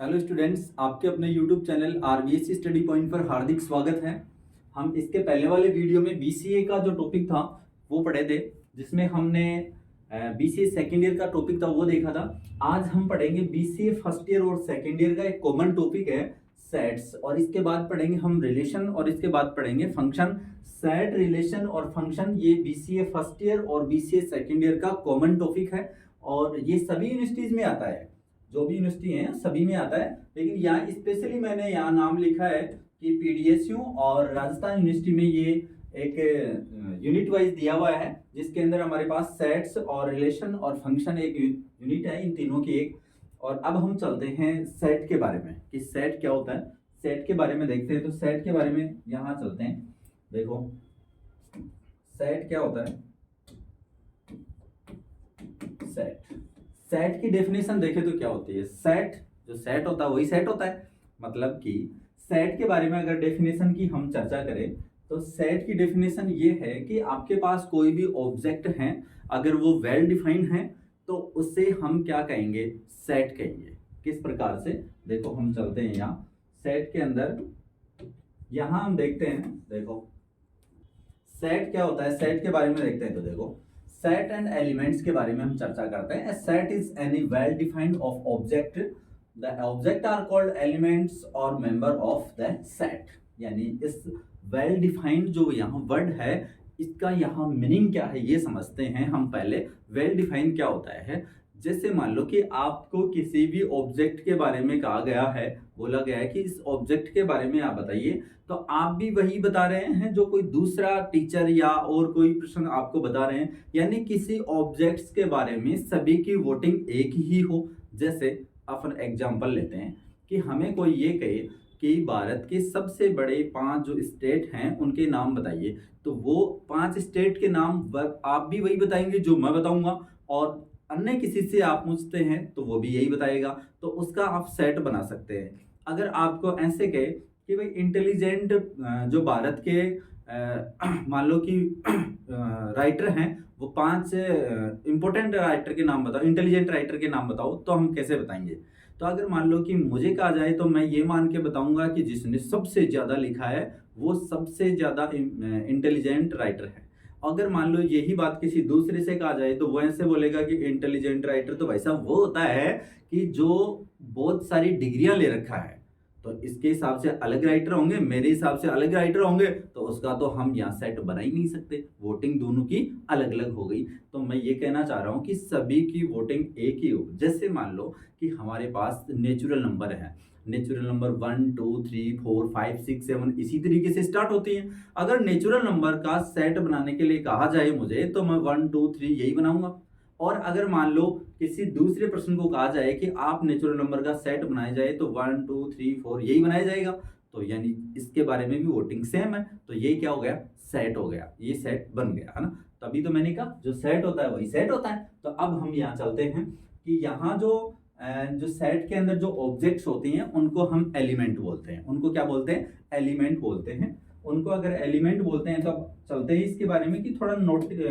Hello students, आपके अपने YouTube channel RBSC study point पर हार्दिक स्वागत है। हम इसके पहले वाले वीडियो में बीसीए का जो टॉपिक था वो पढ़े थे, जिसमें हमने बीसीए सेकेंड ईयर का टॉपिक था वो देखा था। आज हम पढ़ेंगे बीसीए फर्स्ट ईयर और सेकेंड ईयर का एक कॉमन टॉपिक है सेट्स, और इसके बाद पढ़ेंगे हम रिलेशन और इसके बाद पढ़ेंगे फंक्शन। सेट, रिलेशन और फंक्शन ये बीसीए फर्स्ट ईयर और बीसीए सेकेंड ईयर का कॉमन टॉपिक है और ये सभी यूनिवर्सिटीज में आता है। जो भी यूनिवर्सिटी है सभी में आता है, लेकिन यहाँ स्पेशली मैंने यहाँ नाम लिखा है कि पीडीएसयू और राजस्थान यूनिवर्सिटी में ये एक यूनिट वाइज दिया हुआ है, जिसके अंदर हमारे पास सेट्स और रिलेशन और फंक्शन एक यूनिट है, इन तीनों की एक। और अब हम चलते हैं सेट के बारे में कि सेट क्या होता है। सेट के बारे में देखते हैं, तो सेट के बारे में यहाँ चलते हैं। देखो सेट क्या होता है। सेट सेट की डेफिनेशन देखें तो क्या होती है। सेट, जो सेट होता है वही सेट होता है। मतलब कि सेट के बारे में अगर डेफिनेशन की हम चर्चा करें तो सेट की डेफिनेशन ये है कि आपके पास कोई भी ऑब्जेक्ट है, अगर वो वेल डिफाइंड है तो उससे हम क्या कहेंगे, सेट कहेंगे। किस प्रकार से, देखो हम चलते हैं यहाँ सेट के अंदर। यहाँ हम देखते हैं, देखो सेट क्या होता है, सेट के बारे में देखते हैं। तो देखो सेट एंड एलिमेंट्स के बारे में हम चर्चा करते हैं। Set is any well defined of object, the object are called elements और मेंबर ऑफ द सेट। यानी इस वेल डिफाइंड जो यहाँ वर्ड है, इसका यहाँ मीनिंग क्या है ये समझते हैं हम पहले। वेल डिफाइंड क्या होता है, जैसे मान लो कि आपको किसी भी ऑब्जेक्ट के बारे में कहा गया है, बोला गया है कि इस ऑब्जेक्ट के बारे में आप बताइए, तो आप भी वही बता रहे हैं जो कोई दूसरा टीचर या और कोई पर्सन आपको बता रहे हैं। यानी किसी ऑब्जेक्ट्स के बारे में सभी की वोटिंग एक ही हो। जैसे अपन एग्जांपल लेते हैं कि हमें कोई ये कहे कि भारत के सबसे बड़े 5 जो स्टेट हैं उनके नाम बताइए, तो वो 5 स्टेट के नाम आप भी वही बताएंगे जो मैं बताऊंगा, और अन्य किसी से आप पूछते हैं तो वो भी यही बताएगा, तो उसका आप सेट बना सकते हैं। अगर आपको ऐसे कहे कि भाई इंटेलिजेंट जो भारत के मान लो कि राइटर हैं, वो 5 इंपॉर्टेंट राइटर के नाम बताओ, इंटेलिजेंट राइटर के नाम बताओ, तो हम कैसे बताएंगे। तो अगर मान लो कि मुझे कहा जाए तो मैं ये मान के बताऊंगा कि जिसने सबसे ज्यादा लिखा है वो सबसे ज्यादा इंटेलिजेंट राइटर है। अगर मान लो यही बात किसी दूसरे से कहा जाए तो वो ऐसे बोलेगा कि इंटेलिजेंट राइटर तो भाई साहब वो होता है कि जो बहुत सारी डिग्रियां ले रखा है। तो इसके हिसाब से अलग राइटर होंगे, मेरे हिसाब से अलग राइटर होंगे, तो उसका तो हम यहाँ सेट बना ही नहीं सकते। वोटिंग दोनों की अलग अलग हो गई। तो मैं ये कहना चाह रहा हूँ कि सभी की वोटिंग एक ही हो। जैसे मान लो कि हमारे पास नेचुरल नंबर है, नेचुरल नंबर 1 2 3 4 5 6 7 इसी तरीके से स्टार्ट होती है। अगर नेचुरल नंबर का सेट बनाने के लिए कहा जाए मुझे, तो मैं 1 2 3 यही बनाऊंगा। और अगर मान लो किसी दूसरे पर्सन को कहा जाए कि आप नेचुरल नंबर का सेट बनाया जाए, तो 1 2 3 4 यही बनाया जाएगा। तो यानी इसके बारे में भी वोटिंग सेम है, तो ये क्या हो गया, सेट हो गया, ये सेट बन गया है ना। तभी तो मैंने कहा जो सेट होता है वही सेट होता है। तो अब हम यहाँ चलते हैं कि यहाँ जो सेट के अंदर जो ऑब्जेक्ट्स होती हैं उनको हम एलिमेंट बोलते हैं। उनको क्या बोलते हैं, एलिमेंट बोलते हैं। उनको अगर एलिमेंट बोलते हैं तो अब चलते हैं इसके बारे में कि थोड़ा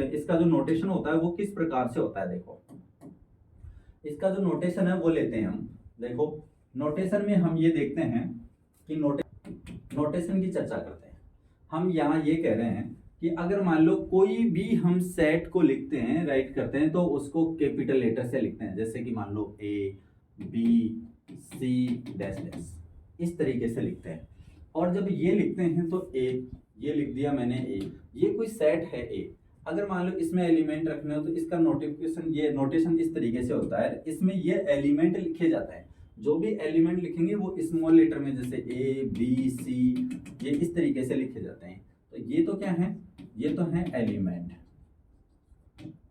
इसका जो नोटेशन होता है वो किस प्रकार से होता है। देखो इसका जो नोटेशन है वो लेते हैं हम। देखो नोटेशन में हम ये देखते हैं कि नोटेशन की चर्चा करते हैं। हम यहाँ ये कह रहे हैं कि अगर मान लो कोई भी हम सेट को लिखते हैं, राइट करते हैं, तो उसको कैपिटल लेटर से लिखते हैं। जैसे कि मान लो A B C dash dash, इस तरीके से लिखते हैं। और जब ये लिखते हैं तो ए, ये लिख दिया मैंने ए, ये कोई सेट है ए। अगर मान लो इसमें एलिमेंट रखने हो तो इसका नोटिफिकेशन, ये नोटेशन इस तरीके से होता है। इसमें ये एलिमेंट लिखे जाते हैं, जो भी एलिमेंट लिखेंगे वो स्मॉल लेटर में, जैसे ए बी सी, ये इस तरीके से लिखे जाते हैं। तो ये तो क्या है, ये तो है एलिमेंट,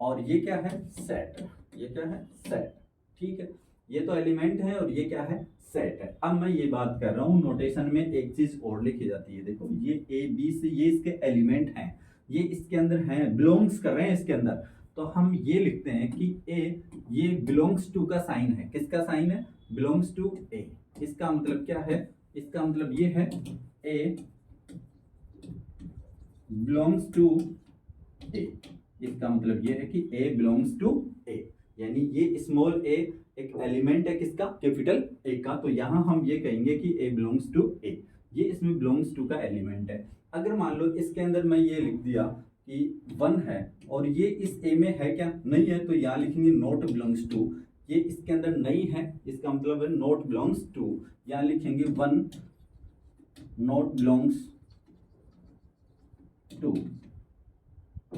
और ये क्या है, सेट। ये क्या है, सेट। ठीक है, ये तो एलिमेंट है और ये क्या है, सेट है। अब मैं ये बात कर रहा हूँ, नोटेशन में एक चीज और लिखी जाती है। देखो ये ए बी सी, ये इसके एलिमेंट हैं, ये इसके अंदर हैं, बिलोंग्स कर रहे हैं इसके अंदर। तो हम ये लिखते हैं कि ए, ये बिलोंग्स टू का साइन है। किसका साइन है, बिलोंग्स टू ए। इसका मतलब क्या है, इसका मतलब ये है ए बिलोंग्स टू ए। इसका मतलब ये है कि ए बिलोंग्स टू ए, यानी ये स्मॉल ए एक एलिमेंट है किसका, कैपिटल ए का, तो यहाँ हम ये कहेंगे कि ए बिलोंग्स टू ए, ये इसमें बिलोंग्स टू का एलिमेंट है। अगर मान लो इसके अंदर मैं ये लिख दिया कि 1 है और ये इस ए में है क्या, नहीं है, तो यहाँ लिखेंगे नॉट बिलोंग्स टू, ये इसके अंदर नहीं है, इसका मतलब है नॉट बिलोंग्स टू, यहाँ लिखेंगे 1 not belongs to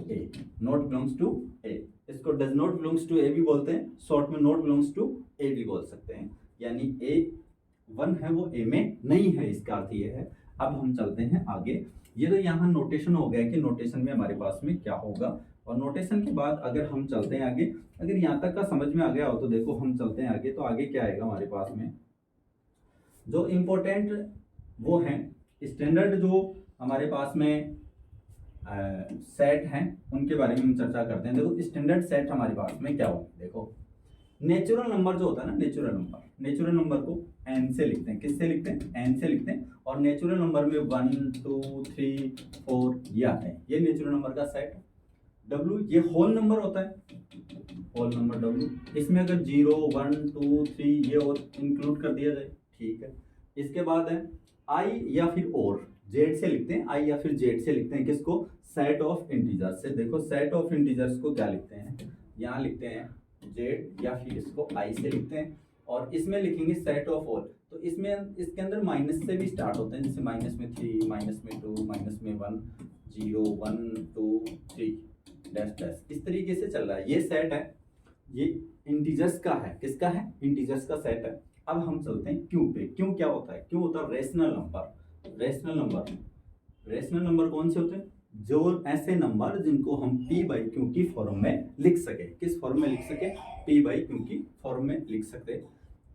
A, not belongs to A, इसको does not belongs to A भी बोलते हैं, शॉर्ट में नॉट बिलोंग्स टू ए भी बोल सकते हैं, यानी ए 1 है वो ए में नहीं है, इसका अर्थ ये है। अब हम चलते हैं आगे, ये तो यहाँ नोटेशन हो गया कि नोटेशन में हमारे पास में क्या होगा, और नोटेशन के बाद अगर हम चलते हैं आगे, अगर यहाँ तक का समझ में आ गया हो तो देखो हम चलते हैं आगे, तो आगे क्या आएगा हमारे पास में, जो इम्पोर्टेंट वो है स्टैंडर्ड जो हमारे पास में सेट हैं उनके बारे में हम चर्चा करते हैं। देखो स्टैंडर्ड सेट हमारे पास में क्या हो, देखो नेचुरल नंबर जो होता है ना, नेचुरल नंबर को n से लिखते हैं, किससे लिखते हैं, n से लिखते हैं, और नेचुरल नंबर में 1 2 3 4 ये आते हैं, ये नेचुरल नंबर का सेट है। w ये होल नंबर होता है, होल नंबर w, इसमें अगर 0 1 2 3 ये और इंक्लूड कर दिया जाए, ठीक है। इसके बाद है i या फिर और z से लिखते हैं, i या फिर z से लिखते हैं किसको, सेट ऑफ इंटीजर्स से। देखो सेट ऑफ इंटीजर्स को क्या लिखते हैं, यहाँ लिखते हैं z या फिर इसको i से लिखते हैं, और इसमें लिखेंगे सेट ऑफ ऑल, तो इसमें इसके अंदर माइनस से भी स्टार्ट होते हैं, जैसे माइनस में 3 माइनस में 2 माइनस में 1 0 1 2 3 डैश डैश, इस तरीके से चल रहा है, ये सेट है, ये इंटीजर्स का है, किसका है, इंटीजर्स का सेट है। अब हम चलते हैं क्यू पे, क्यू क्या होता है, क्यू होता है रेशनल नंबर, रेशनल नंबर कौन से होते हैं, जो ऐसे नंबर जिनको हम p बाई क्यू की फॉर्म में लिख सके, किस फॉर्म में लिख सके, p बाई क्यू की फॉर्म में लिख सकते।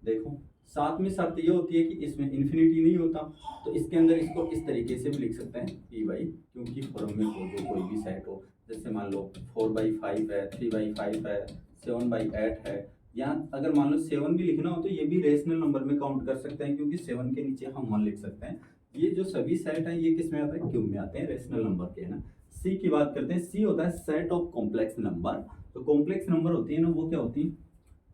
देखो साथ में शर्त ये होती है कि इसमें इन्फिनिटी नहीं होता, तो इसके अंदर इसको इस तरीके से भी लिख सकते हैं, p बाई क्यू की फॉर्म में हो जो कोई भी सेट हो, जैसे मान लो 4/5 है, 3/5 है, 7/8 है, यहाँ अगर मान लो 7 भी लिखना हो तो ये भी रेशनल नंबर में काउंट कर सकते हैं, क्योंकि 7 के नीचे हम 1 लिख सकते हैं। ये जो सभी सेट हैं ये किस में आता है, क्यूब में आते हैं, रेशनल नंबर के, है ना। सी की बात करते हैं, सी होता है सेट ऑफ कॉम्प्लेक्स नंबर, तो कॉम्प्लेक्स नंबर होती है ना, वो क्या होती है,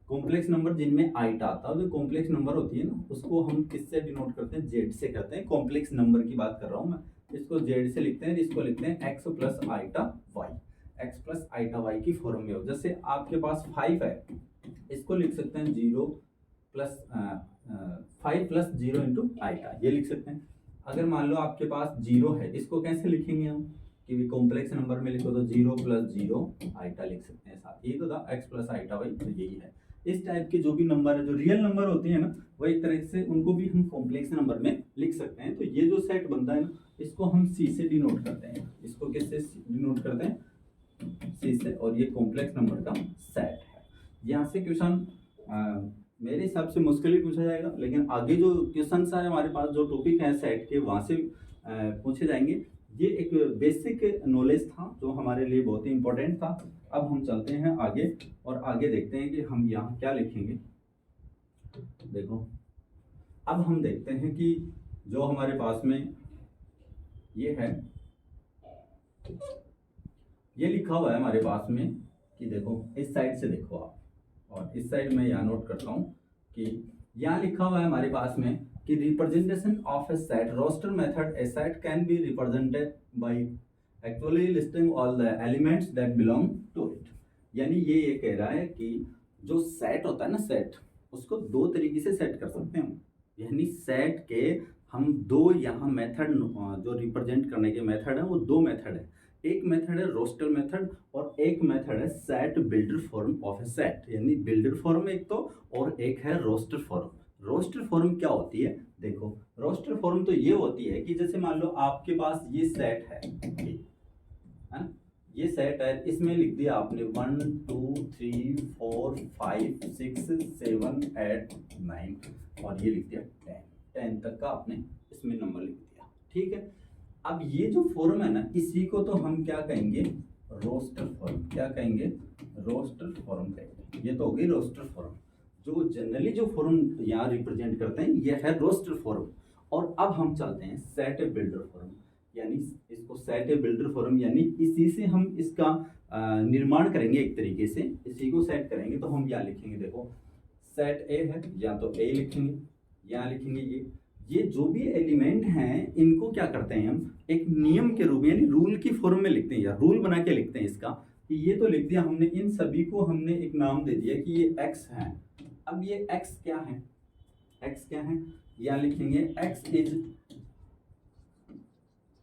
कॉम्प्लेक्स नंबर जिनमें आइट आता है, जो कॉम्प्लेक्स नंबर होती है ना उसको हम किससे डिनोट करते हैं, जेड से करते हैं, कॉम्प्लेक्स नंबर की बात कर रहा हूँ मैं, इसको जेड से लिखते हैं, इसको लिखते हैं X plus iota Y, X plus iota Y की फॉर्म में हो। जैसे आपके पास 5 है, इसको लिख सकते हैं 0 प्लस 5 प्लस 0 इंटू आइटा, ये लिख सकते हैं। अगर मान लो आपके पास 0 है, इसको कैसे लिखेंगे हम, कि कॉम्प्लेक्स नंबर में लिखो तो 0 प्लस 0 आइटा लिख सकते हैं साथ, ये तो था एक्स प्लस आइटा वाई, तो यही है। इस टाइप के जो भी नंबर है, जो रियल नंबर होते हैं ना, वो एक तरह से उनको भी हम कॉम्प्लेक्स नंबर में लिख सकते हैं। तो ये जो सेट बनता है ना, इसको हम सी से डिनोट करते हैं, इसको किससे डिनोट करते हैं, सी से, और ये कॉम्प्लेक्स नंबर का सेट है। यहाँ से क्वेश्चन मेरे हिसाब से मुश्किल ही पूछा जाएगा, लेकिन आगे जो क्वेश्चन है हमारे पास, जो टॉपिक है सेट के, वहाँ से पूछे जाएंगे। ये एक बेसिक नॉलेज था जो हमारे लिए बहुत ही इम्पोर्टेंट था। अब हम चलते हैं आगे, और आगे देखते हैं कि हम यहाँ क्या लिखेंगे। देखो अब हम देखते हैं कि जो हमारे पास में ये है, ये लिखा हुआ है हमारे पास में कि देखो इस साइड से देखो आप, और इस साइड में यहाँ नोट करता हूँ कि यहाँ लिखा हुआ है हमारे पास में कि representation of a set, roster method, a set can be represented by actually listing all the elements that belong to it. यानी ये कह रहा है कि जो सेट होता है ना, सेट, उसको दो तरीके से सेट कर सकते हैं हम, यानी सेट के हम दो यहाँ मेथड, जो रिप्रेजेंट करने के मेथड है वो दो मेथड है, एक मेथड है रोस्टर मेथड और एक मेथड है set builder form of a set, यानी बिल्डर फॉर्म एक तो, और एक है रोस्टर फॉर्म। रोस्टर फॉर्म क्या होती है, देखो रोस्टर फॉर्म तो ये होती है कि जैसे मान लो आपके पास ये सेट है ना, ये सेट है, इसमें लिख दिया आपने 1 2 3 4 5 6 7 8 9 और ये लिख दिया 10 तक का आपने इसमें नंबर लिख दिया, ठीक है। अब ये जो फॉर्म है ना, इसी को तो हम क्या कहेंगे, रोस्टर फॉर्म। क्या कहेंगे, रोस्टर फॉर्म कहेंगे। ये तो हो गई रोस्टर फॉर्म। जो जनरली जो फॉर्म यहाँ रिप्रेजेंट करते हैं ये है रोस्टर फॉर्म। और अब हम चलते हैं सेट बिल्डर फॉर्म, यानी इसको सेट बिल्डर फॉर्म, यानी इसी से हम इसका निर्माण करेंगे, एक तरीके से इसी को सेट करेंगे। तो हम क्या लिखेंगे, देखो सेट ए है, या तो ए लिखेंगे, यहाँ लिखेंगे ये जो भी एलिमेंट हैं इनको क्या करते हैं हम एक नियम के रूप में यानी रूल की फॉर्म में लिखते हैं, या रूल बना के लिखते हैं इसका कि ये तो लिख दिया हमने, इन सभी को हमने एक नाम दे दिया कि ये x है। अब ये x क्या है, x क्या है, यहाँ लिखेंगे x is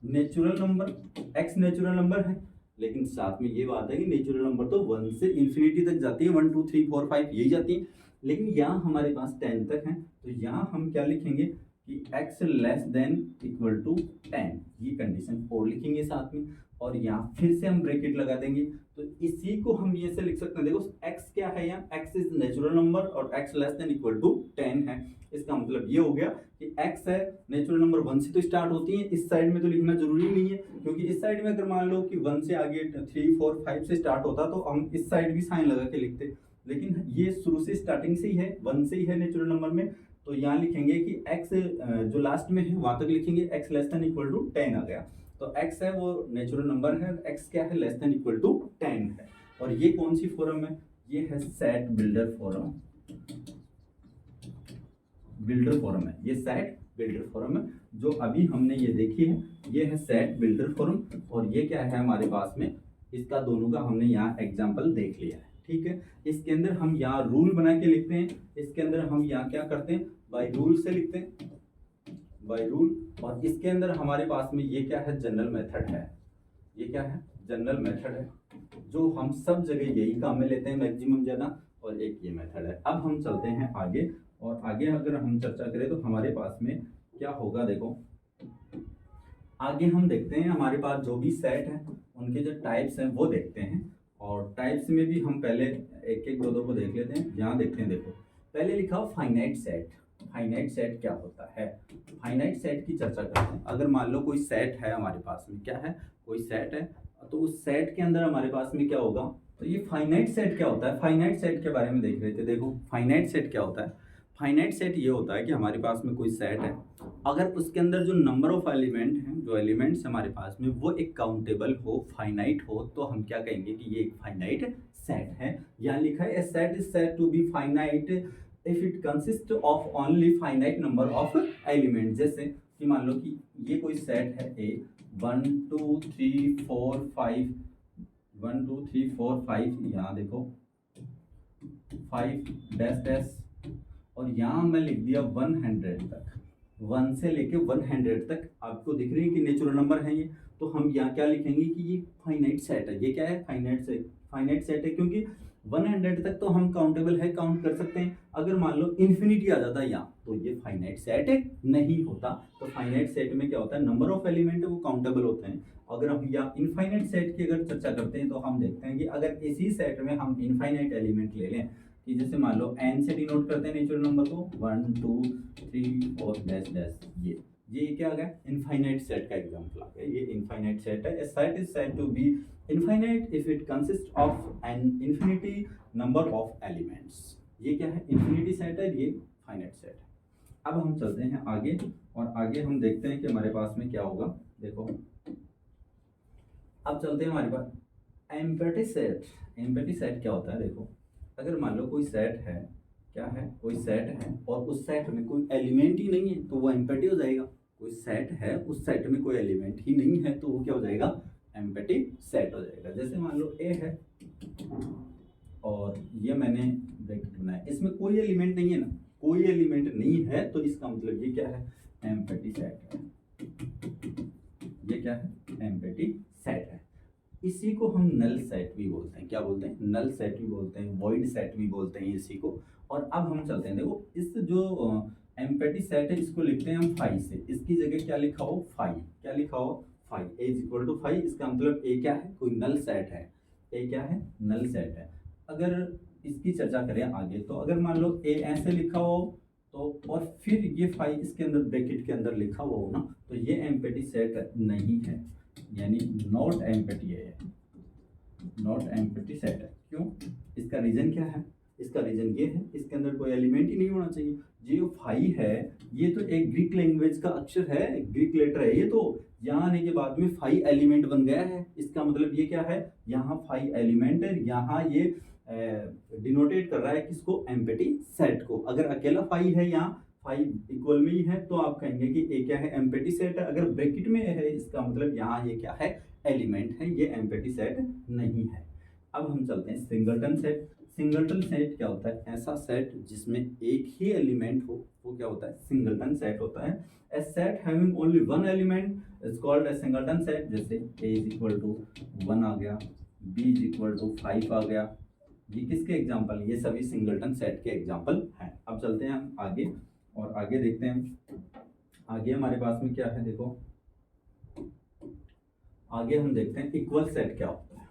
natural number, x natural number है, लेकिन साथ में ये बात है कि नेचुरल नंबर तो 1 से इन्फिनिटी तक जाती है, 1 2 3 4 5 यही जाती है, लेकिन यहाँ हमारे पास 10 तक है, तो यहाँ हम क्या लिखेंगे कि x less than equal to 10, ये कंडीशन और लिखेंगे साथ में, और यहाँ फिर से हम ब्रैकेट लगा देंगे, तो इसी को हम ये से लिख सकते हैं, देखो x क्या है, यहाँ x इज नेचुरल नंबर और x less than equal to 10 है। इसका मतलब ये हो गया कि x है नेचुरल नंबर 1 से तो स्टार्ट होती है, इस साइड में तो लिखना जरूरी नहीं है, क्योंकि इस साइड में अगर मान लो कि 1 से आगे 3 4 5 से स्टार्ट होता तो हम इस साइड भी साइन लगा के लिखते, लेकिन ये शुरू से स्टार्टिंग से ही है, 1 से ही है नेचुरल नंबर में, तो यहाँ लिखेंगे कि x जो लास्ट में है वहां तक लिखेंगे x less than equal to 10 आ गया, तो x है वो नेचुरल नंबर है, x क्या है लेस देन इक्वल टू 10 है, और ये कौन सी फॉर्म है, ये है set builder form, builder form है, ये सेट बिल्डर फॉर्म है जो अभी हमने ये देखी है, ये है सेट बिल्डर फॉर्म, और ये क्या है हमारे पास में, इसका दोनों का हमने यहाँ एग्जांपल देख लिया है, ठीक है। इसके अंदर हम यहाँ रूल बना के लिखते हैं, इसके अंदर हम यहाँ क्या करते हैं बाय रूल से लिखते हैं, बाय रूल, और इसके अंदर हमारे पास में ये क्या है जनरल मेथड है, ये क्या है जनरल मेथड है जो हम सब जगह यही काम में लेते हैं मैक्सिमम ज़्यादा, और एक ये मेथड है। अब हम चलते हैं आगे, और आगे अगर हम चर्चा करें तो हमारे पास में क्या होगा, देखो आगे हम देखते हैं हमारे पास जो भी सेट है उनके जो टाइप्स हैं वो देखते हैं, और टाइप्स में भी हम पहले एक एक दो को देख लेते हैं। यहाँ देखते हैं, देखो पहले लिखा फाइनाइट सेट, फाइनाइट सेट क्या होता है, फाइनाइट सेट की चर्चा करते हैं। अगर मान लो कोई सेट है हमारे पास में, क्या है कोई सेट है, तो उस सेट के अंदर हमारे पास में क्या होगा, तो ये फाइनाइट सेट क्या होता है, फाइनाइट सेट के बारे में देख रहे थे। देखो फाइनाइट सेट क्या होता है, फाइनाइट सेट ये होता है कि हमारे पास में कोई सेट है, अगर उसके अंदर जो नंबर ऑफ एलिमेंट हैं, जो एलिमेंट्स हमारे पास में वो एक काउंटेबल हो, फाइनाइट हो, तो हम क्या कहेंगे कि ये एक फाइनाइट सेट है। यहाँ लिखा है a set is said to be finite if it consist of only finite number of element. जैसे कि मान लो कि ये कोई सेट है ए 1 2 3 4 5 1 2 3 4 5, यहाँ देखो 5 डैश डैश, और यहाँ मैं लिख दिया 100 तक, 1 से लेके 100 तक आपको दिख रही है कि नेचुरल नंबर है ये, तो हम यहाँ क्या लिखेंगे कि ये फाइनाइट सेट है। ये क्या है फाइनाइट सेट, फाइनाइट सेट है क्योंकि 100 तक तो हम काउंटेबल है, काउंट कर सकते हैं। अगर मान लो इन्फिनिटी आ जाता है यहाँ, तो ये फाइनाइट सेट नहीं होता। तो फाइनाइट सेट में क्या होता है, नंबर ऑफ एलिमेंट वो काउंटेबल होते हैं। अगर हम यहाँ इनफाइनाइट सेट की अगर चर्चा करते हैं तो हम देखते हैं कि अगर इसी सेट में हम इनफाइनाइट एलिमेंट ले लें, कि जैसे मान लो n से डिनोट करते हैं नेचुरल नंबर को, 1 2 3 4 डैश डैश, ये क्या आ गया इनफाइनाइट सेट का एग्जांपल आ गया। ये इनफाइनाइट सेट है। A set is said to be infinite if it consist of an infinity number of elements. ये क्या है इन्फिनिटी सेट है, ये फाइनाइट सेट है। अब हम चलते हैं आगे, और आगे हम देखते हैं कि हमारे पास में क्या होगा। देखो अब चलते हैं हमारे पास एम्पटी सेट। एम्पटी सेट क्या होता है, देखो अगर मान लो कोई सेट है, क्या है कोई सेट है और उस सेट में कोई एलिमेंट ही नहीं है तो वो एम्पटी हो जाएगा। कोई सेट है उस सेट में कोई एलिमेंट ही नहीं है तो वो क्या हो जाएगा एम्पटी सेट हो जाएगा। जैसे मान लो ए है और ये मैंने ब्रैकेट बनाया, इसमें कोई एलिमेंट नहीं है ना, कोई एलिमेंट नहीं है तो इसका मतलब ये क्या है एम्पटी सेट है। ये क्या है एम्पटी सेट है। इसी को हम नल सेट भी बोलते हैं। क्या बोलते हैं नल सेट भी बोलते हैं, वॉइड सेट भी बोलते हैं इसी को। और अब हम चलते हैं, देखो इस जो एम्पटी सेट है इसको लिखते हैं हम फाई से। इसकी जगह क्या लिखा हो फाई, क्या लिखा हो phi, A is equal to phi. इसका मतलब ए क्या है कोई नल सेट है, ए क्या है नल सेट है। अगर इसकी चर्चा करें आगे तो अगर मान लो ए ऐसे लिखा हो तो और फिर ये फाई इसके अंदर ब्रैकेट के अंदर लिखा हुआ हो ना, तो ये एम्पटी सेट नहीं है, यानी नॉट एम्पटी है, नॉट एम्पटी सेट है। क्यों, इसका रीजन क्या है, इसका रीजन ये है इसके अंदर कोई एलिमेंट ही नहीं होना चाहिए। जो फाई है ये तो एक ग्रीक लैंग्वेज का अक्षर है, ग्रीक लेटर है, ये तो यहाँ आने के बाद में फाई एलिमेंट बन गया है। इसका मतलब ये क्या है यहाँ फाई एलिमेंट है, यहाँ ये डिनोटेट कर रहा है किसको, एम्प्टी सेट को। अगर अकेला फाई है या फाई इक्वल में ही है तो आप कहेंगे कि ए क्या है, एम्प्टी सेट है। अगर ब्रैकेट में है इसका मतलब यहाँ ये क्या है, एलिमेंट है, ये एम्प्टी सेट नहीं है। अब हम चलते हैं सिंगलटन सेट। सिंगलटन सेट क्या होता है, ऐसा सेट जिसमें एक ही एलिमेंट हो, वो क्या होता है, सिंगलटन सेट होता है। A set having only one element is called a singleton set. जैसे ए इज इक्वल टू 1 आ गया, बी इज इक्वल टू 5 आ गया, ये किसके एग्जाम्पल, ये सभी सिंगलटन सेट के एग्जाम्पल हैं। अब चलते हैं हम आगे और आगे देखते हैं आगे हमारे पास में क्या है। देखो आगे हम देखते हैं इक्वल सेट क्या होता है।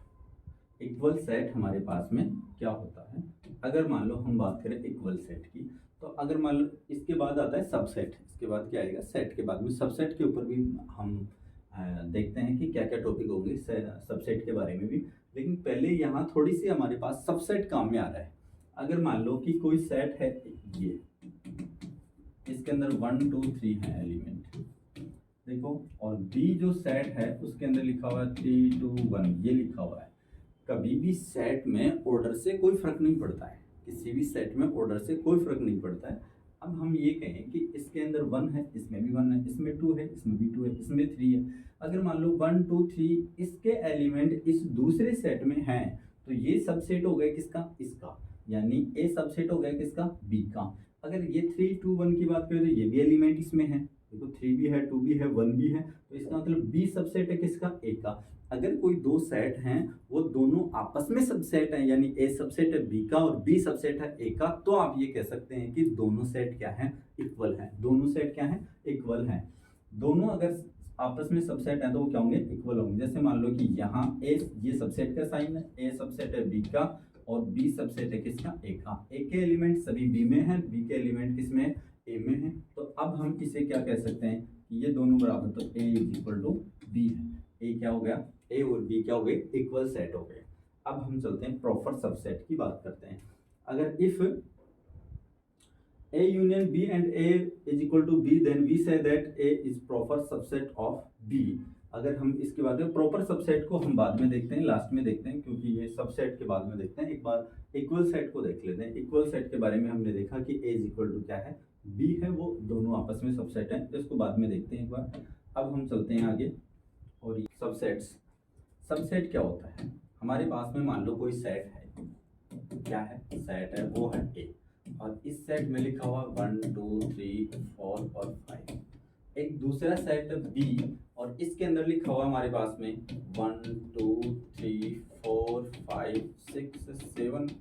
इक्वल सेट हमारे पास में क्या होता है, अगर मान लो हम बात करें इक्वल सेट की, तो अगर मान लो इसके बाद आता है सबसेट, इसके बाद क्या आएगा, सेट के बाद में सबसेट के ऊपर भी हम देखते हैं कि क्या क्या टॉपिक होंगे सबसेट के बारे में भी। लेकिन पहले यहाँ थोड़ी सी हमारे पास सबसेट काम में आ रहा है। अगर मान लो कि कोई सेट है, ये इसके अंदर 1 2 3 है एलिमेंट, देखो, और बी जो सेट है उसके अंदर लिखा हुआ है 3 2 1, ये लिखा हुआ है। कभी भी सेट में ऑर्डर से कोई फर्क नहीं पड़ता है, किसी भी सेट में ऑर्डर से कोई फर्क नहीं पड़ता है। अब हम ये कहें कि इसके अंदर 1 है, इसमें भी 1 है, इसमें 2 है, इसमें भी 2 है, इसमें 3 है। अगर मान लो 1 2 3 इसके एलिमेंट इस दूसरे सेट में हैं, तो ये सबसेट हो गया किसका, इसका, यानी ए सबसेट हो गया किसका, बी का। अगर ये 3 2 1 की बात करें तो ये भी एलिमेंट इसमें है, देखो 3 भी है, 2 भी है, 1 भी है, तो इसका मतलब बी सबसेट है किसका, ए का। अगर कोई दो सेट हैं, वो दोनों आपस में सबसेट हैं, यानी ए सबसेट है बी का और बी सबसेट है ए का, तो आप ये कह सकते हैं कि दोनों सेट क्या हैं, इक्वल हैं। दोनों सेट क्या हैं, इक्वल हैं। दोनों अगर आपस में सबसेट हैं तो वो क्या होंगे, इक्वल होंगे। जैसे मान लो कि यहाँ ए ये सबसेट का साइन है, ए सबसेट है बी का और बी सबसेट है किसका, ए का। ए के एलिमेंट सभी बी में हैं, बी के एलिमेंट किसमें, ए में है। तो अब हम इसे क्या कह सकते हैं कि ये दोनों बराबर, तो ए इज इक्वल टू बी है। ए क्या हो गया, ए और बी क्या हो गए, इक्वल सेट हो गए। अब हम चलते हैं प्रॉपर सबसेट की बात करते हैं। अगर if A union B and A is equal to B, then we say that A is proper subset of B। अगर हम इसके बाद में प्रॉपर सबसेट को हम बाद में देखते हैं, लास्ट में देखते हैं, क्योंकि ये सबसेट के बाद में देखते हैं। एक बार इक्वल सेट को देख लेते हैं। इक्वल सेट के बारे में हमने देखा कि A इज इक्वल टू क्या है, B है, वो दोनों आपस में सबसेट है, तो इसको बाद में देखते हैं एक बार। अब हम चलते हैं आगे और सबसेट्स। सबसेट क्या होता है, हमारे पास में मान लो कोई सेट है, क्या है, सेट है, वो है A, और इस सेट में लिखा हुआ 1 2 3 4 और 5। एक दूसरा सेट बी और इसके अंदर लिखा हुआ हमारे पास में 1 2 3 4 5 6 7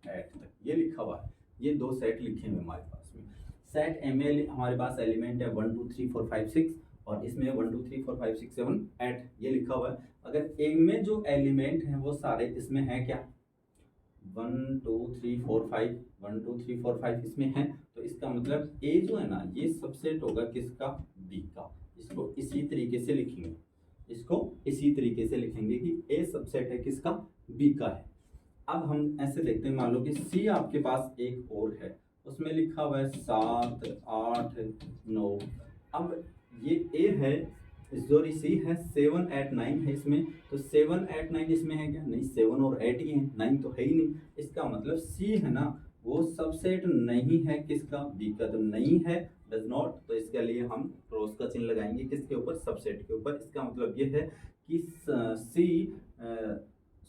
8 तक ये लिखा हुआ है। ये दो सेट लिखे हुए हमारे पास में। सेट एम में हमारे पास एलिमेंट है 1 2 3 4 5 6 और इसमें 1 2 3 4 5 6 7 8 ये लिखा हुआ है। अगर ए में जो एलिमेंट हैं वो सारे इसमें है क्या, 1 2 3 4 5 1 2 3 4 5 इसमें है, तो इसका मतलब ए जो है ना ये सबसेट होगा किसका, बी का। इसको इसी तरीके से लिखेंगे, इसको इसी तरीके से लिखेंगे कि ए सबसेट है किसका, बी का है। अब हम ऐसे देखते हैं, मान लो कि सी आपके पास एक और है, उसमें लिखा हुआ है 7 8 9। अब ये ए है, सॉरी सी है, 7 8 9 है इसमें, तो 7 8 9 इसमें है क्या, नहीं, 7 और 8 ही है, 9 तो है ही नहीं। इसका मतलब सी है ना वो सबसेट नहीं है किसका, बी का, तो नहीं है, डज नॉट, तो इसके लिए हम क्रॉस का चिन्ह लगाएंगे किसके ऊपर, सबसेट के ऊपर। इसका मतलब ये है कि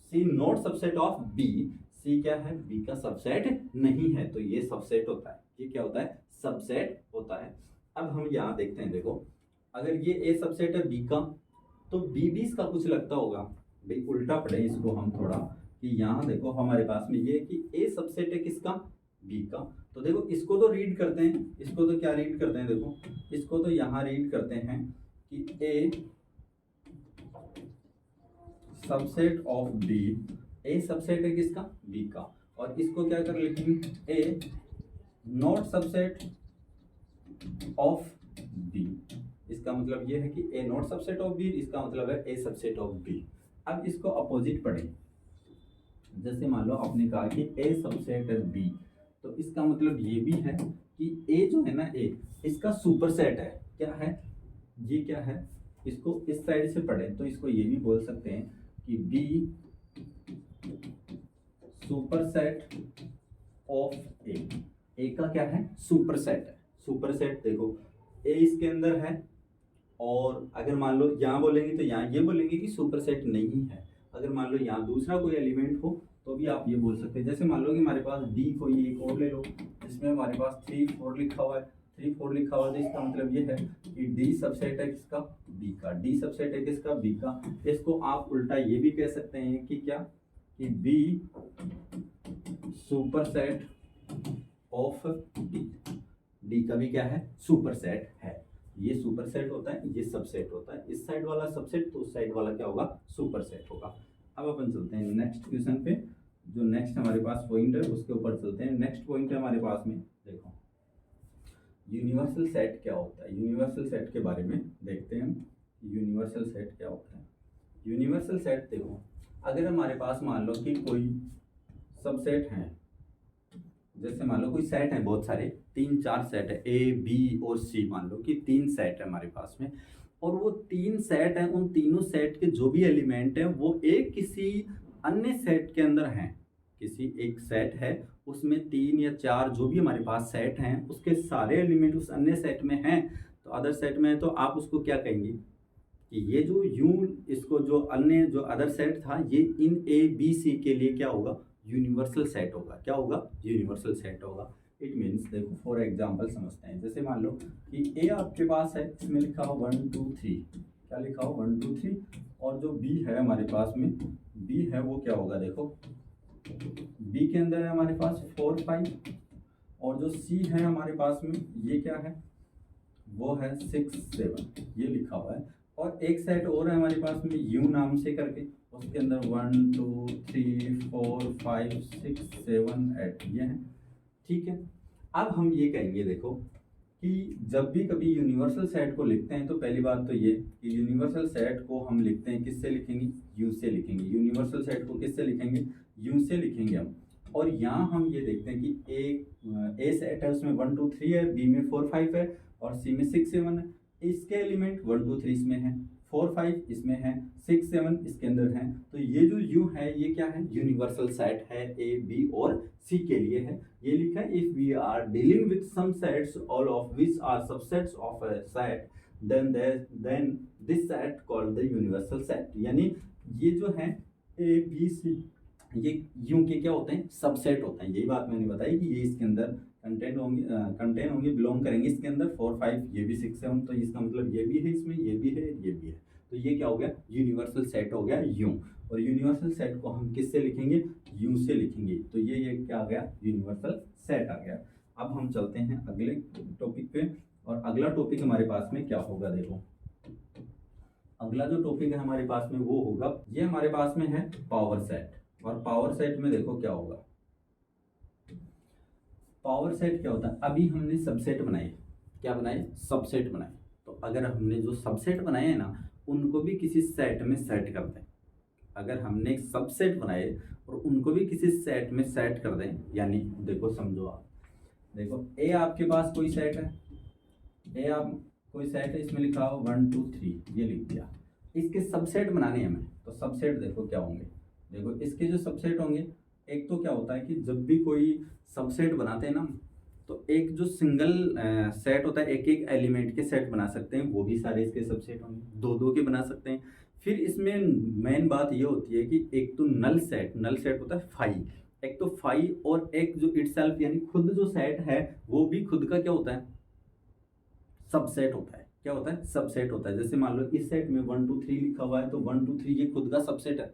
सी नॉट सबसेट ऑफ बी, सी क्या है, बी का सबसेट नहीं है, तो ये सबसेट होता है, ये क्या होता है, सबसेट होता है। अब हम यहाँ देखते हैं, देखो अगर ये ए सबसेट है बी का, तो बी भी इसका कुछ लगता होगा, भाई उल्टा पढ़े इसको हम थोड़ा, कि यहाँ देखो हमारे पास में ये कि ए सबसेट है किसका, बी का। तो देखो इसको तो रीड करते हैं, इसको तो क्या रीड करते हैं, देखो इसको तो यहाँ रीड करते हैं कि A subset of B, A subset है किसका, बी का, और इसको क्या कर लिखेंगे, A not subset of B. इसका मतलब ये है कि A not subset of B, इसका मतलब है ए सबसेट ऑफ बी। अब इसको अपोजिट पढ़ें, जैसे मान लो आपने कहा कि ए सबसेट है बी, तो इसका मतलब ये भी है कि ए जो है ना, ए इसका सुपरसेट है, क्या है, ये क्या है, इसको इस साइड से पढ़ें तो इसको ये भी बोल सकते हैं कि बी सुपरसेट ऑफ ए का क्या है, सुपरसेट है। सुपरसेट देखो ए इसके अंदर है, और अगर मान लो यहाँ बोलेंगे तो यहाँ ये बोलेंगे कि सुपरसेट नहीं है। अगर मान लो यहाँ दूसरा कोई एलिमेंट हो तो भी आप ये बोल सकते हैं। जैसे मान लो कि हमारे पास डी कोई एक और ले लो, जिसमें हमारे पास 3 4 लिखा हुआ है, 3 4 लिखा हुआ है, तो इसका मतलब ये है कि डी सबसेट है किसका, बी का। डी सबसेट है किसका, बी का। इसको आप उल्टा ये भी कह सकते हैं कि क्या, कि B superset of D. D का भी क्या है, सुपरसेट है। ये सुपरसेट होता है, ये सबसेट होता है। इस साइड वाला सबसेट तो उस साइड वाला क्या होगा, सुपरसेट होगा। अब अपन चलते हैं नेक्स्ट क्वेश्चन पे। जो नेक्स्ट हमारे पास पॉइंट है उसके ऊपर चलते हैं। नेक्स्ट पॉइंट है हमारे पास में, देखो यूनिवर्सल सेट क्या होता है। यूनिवर्सल सेट के बारे में देखते हैं। यूनिवर्सल सेट क्या होता है। यूनिवर्सल सेट देखो, अगर हमारे पास मान लो कि कोई सबसेट है, जैसे मान लो कोई सेट है, बहुत सारे 3 4 सेट है, ए बी और सी, मान लो कि 3 सेट है हमारे पास में, और वो 3 सेट है, उन तीनों सेट के जो भी एलिमेंट है वो एक किसी अन्य सेट के अंदर हैं। किसी एक सेट है उसमें 3 या 4 जो भी हमारे पास सेट हैं, उसके सारे एलिमेंट उस अन्य सेट में हैं, तो अदर सेट में है, तो आप उसको क्या कहेंगे कि ये जो इसको जो अन्य जो अदर सेट था, ये इन ए बी सी के लिए क्या होगा, यूनिवर्सल सेट होगा। क्या होगा, यूनिवर्सल सेट होगा। इट मीन्स देखो फॉर एग्जांपल समझते हैं। जैसे मान लो कि ए आपके पास है, इसमें लिखा हो 1 2 3, क्या लिखा हो 1 2 3, और जो बी है हमारे पास में, बी है वो क्या होगा, देखो बी के अंदर है हमारे पास 4 5, और जो सी है हमारे पास में ये क्या है, वो है 6 7, ये लिखा हुआ है। और एक सेट और है हमारे पास में यू नाम से करके, उसके अंदर 1 2 3 4 5 6 7 8 ये है। ठीक है, अब हम ये कहेंगे देखो कि जब भी कभी यूनिवर्सल सेट को लिखते हैं तो पहली बात तो ये कि यूनिवर्सल सेट को हम लिखते हैं किससे लिखेंगे, यू से लिखेंगे। यूनिवर्सल सेट को किससे लिखेंगे, यू से लिखेंगे हम। और यहाँ हम ये देखते हैं कि ए सेट है, उसमें 1 2 3 है, बी में 4 5 है, और सी में 6 7 है। इसके एलिमेंट 1 2 3 इसमें है, 4 5 इसमें है, 6 7 इसके अंदर है। तो ये जो यू है ये क्या है, यूनिवर्सल सेट है, ए बी और सी के लिए है। ये लिखा है if we are dealing with some sets all of which are subsets of a set then this set called the universal set. यानी ये जो है ए बी सी, ये यू के क्या होते हैं, सबसेट होते हैं। यही बात मैंने बताई कि ये इसके अंदर कंटेन होंगे, बिलोंग करेंगे इसके अंदर। 4 5 ये भी 6 7, तो इसका मतलब ये भी है, इसमें ये भी है, ये भी है। तो ये क्या हो गया, यूनिवर्सल सेट हो गया यू। और यूनिवर्सल सेट को हम किससे लिखेंगे, यू से लिखेंगे। तो ये क्या आ गया, यूनिवर्सल सेट आ गया। अब हम चलते हैं अगले टॉपिक पे, और अगला टॉपिक हमारे पास में क्या होगा, देखो अगला जो टॉपिक है हमारे पास में वो होगा, ये हमारे पास में है पावर सेट। और पावर सेट में देखो क्या होगा, पावर सेट क्या होता है, अभी हमने सबसेट बनाए, क्या बनाए, सबसेट बनाए। तो अगर हमने जो सबसेट बनाए हैं ना, उनको भी किसी सेट में सेट कर दें। अगर हमने एक सबसेट बनाए और उनको भी किसी सेट में सेट कर दें, यानी देखो समझो आप, देखो ए आपके पास कोई सेट है, ए आप कोई सेट है, इसमें लिखा हो 1 2 3, ये लिख दिया। इसके सबसेट बनाने हैं हमें, तो सबसेट देखो क्या होंगे, देखो इसके जो सबसेट होंगे, एक तो क्या होता है कि जब भी कोई सबसेट बनाते हैं ना, तो एक जो सिंगल सेट होता है, एक एक एलिमेंट के सेट बना सकते हैं, वो भी सारे इसके सबसेट होंगे। 2 2 के बना सकते हैं। फिर इसमें मेन बात ये होती है कि एक तो नल सेट होता है फाई, एक तो फाई, और एक जो इटसेल्फ यानी खुद जो सेट है वो भी खुद का क्या होता है, सबसेट होता है। क्या होता है, सबसेट होता है। जैसे मान लो इस सेट में 1 2 3 लिखा हुआ है, तो 1 2 3 ये खुद का सबसेट है।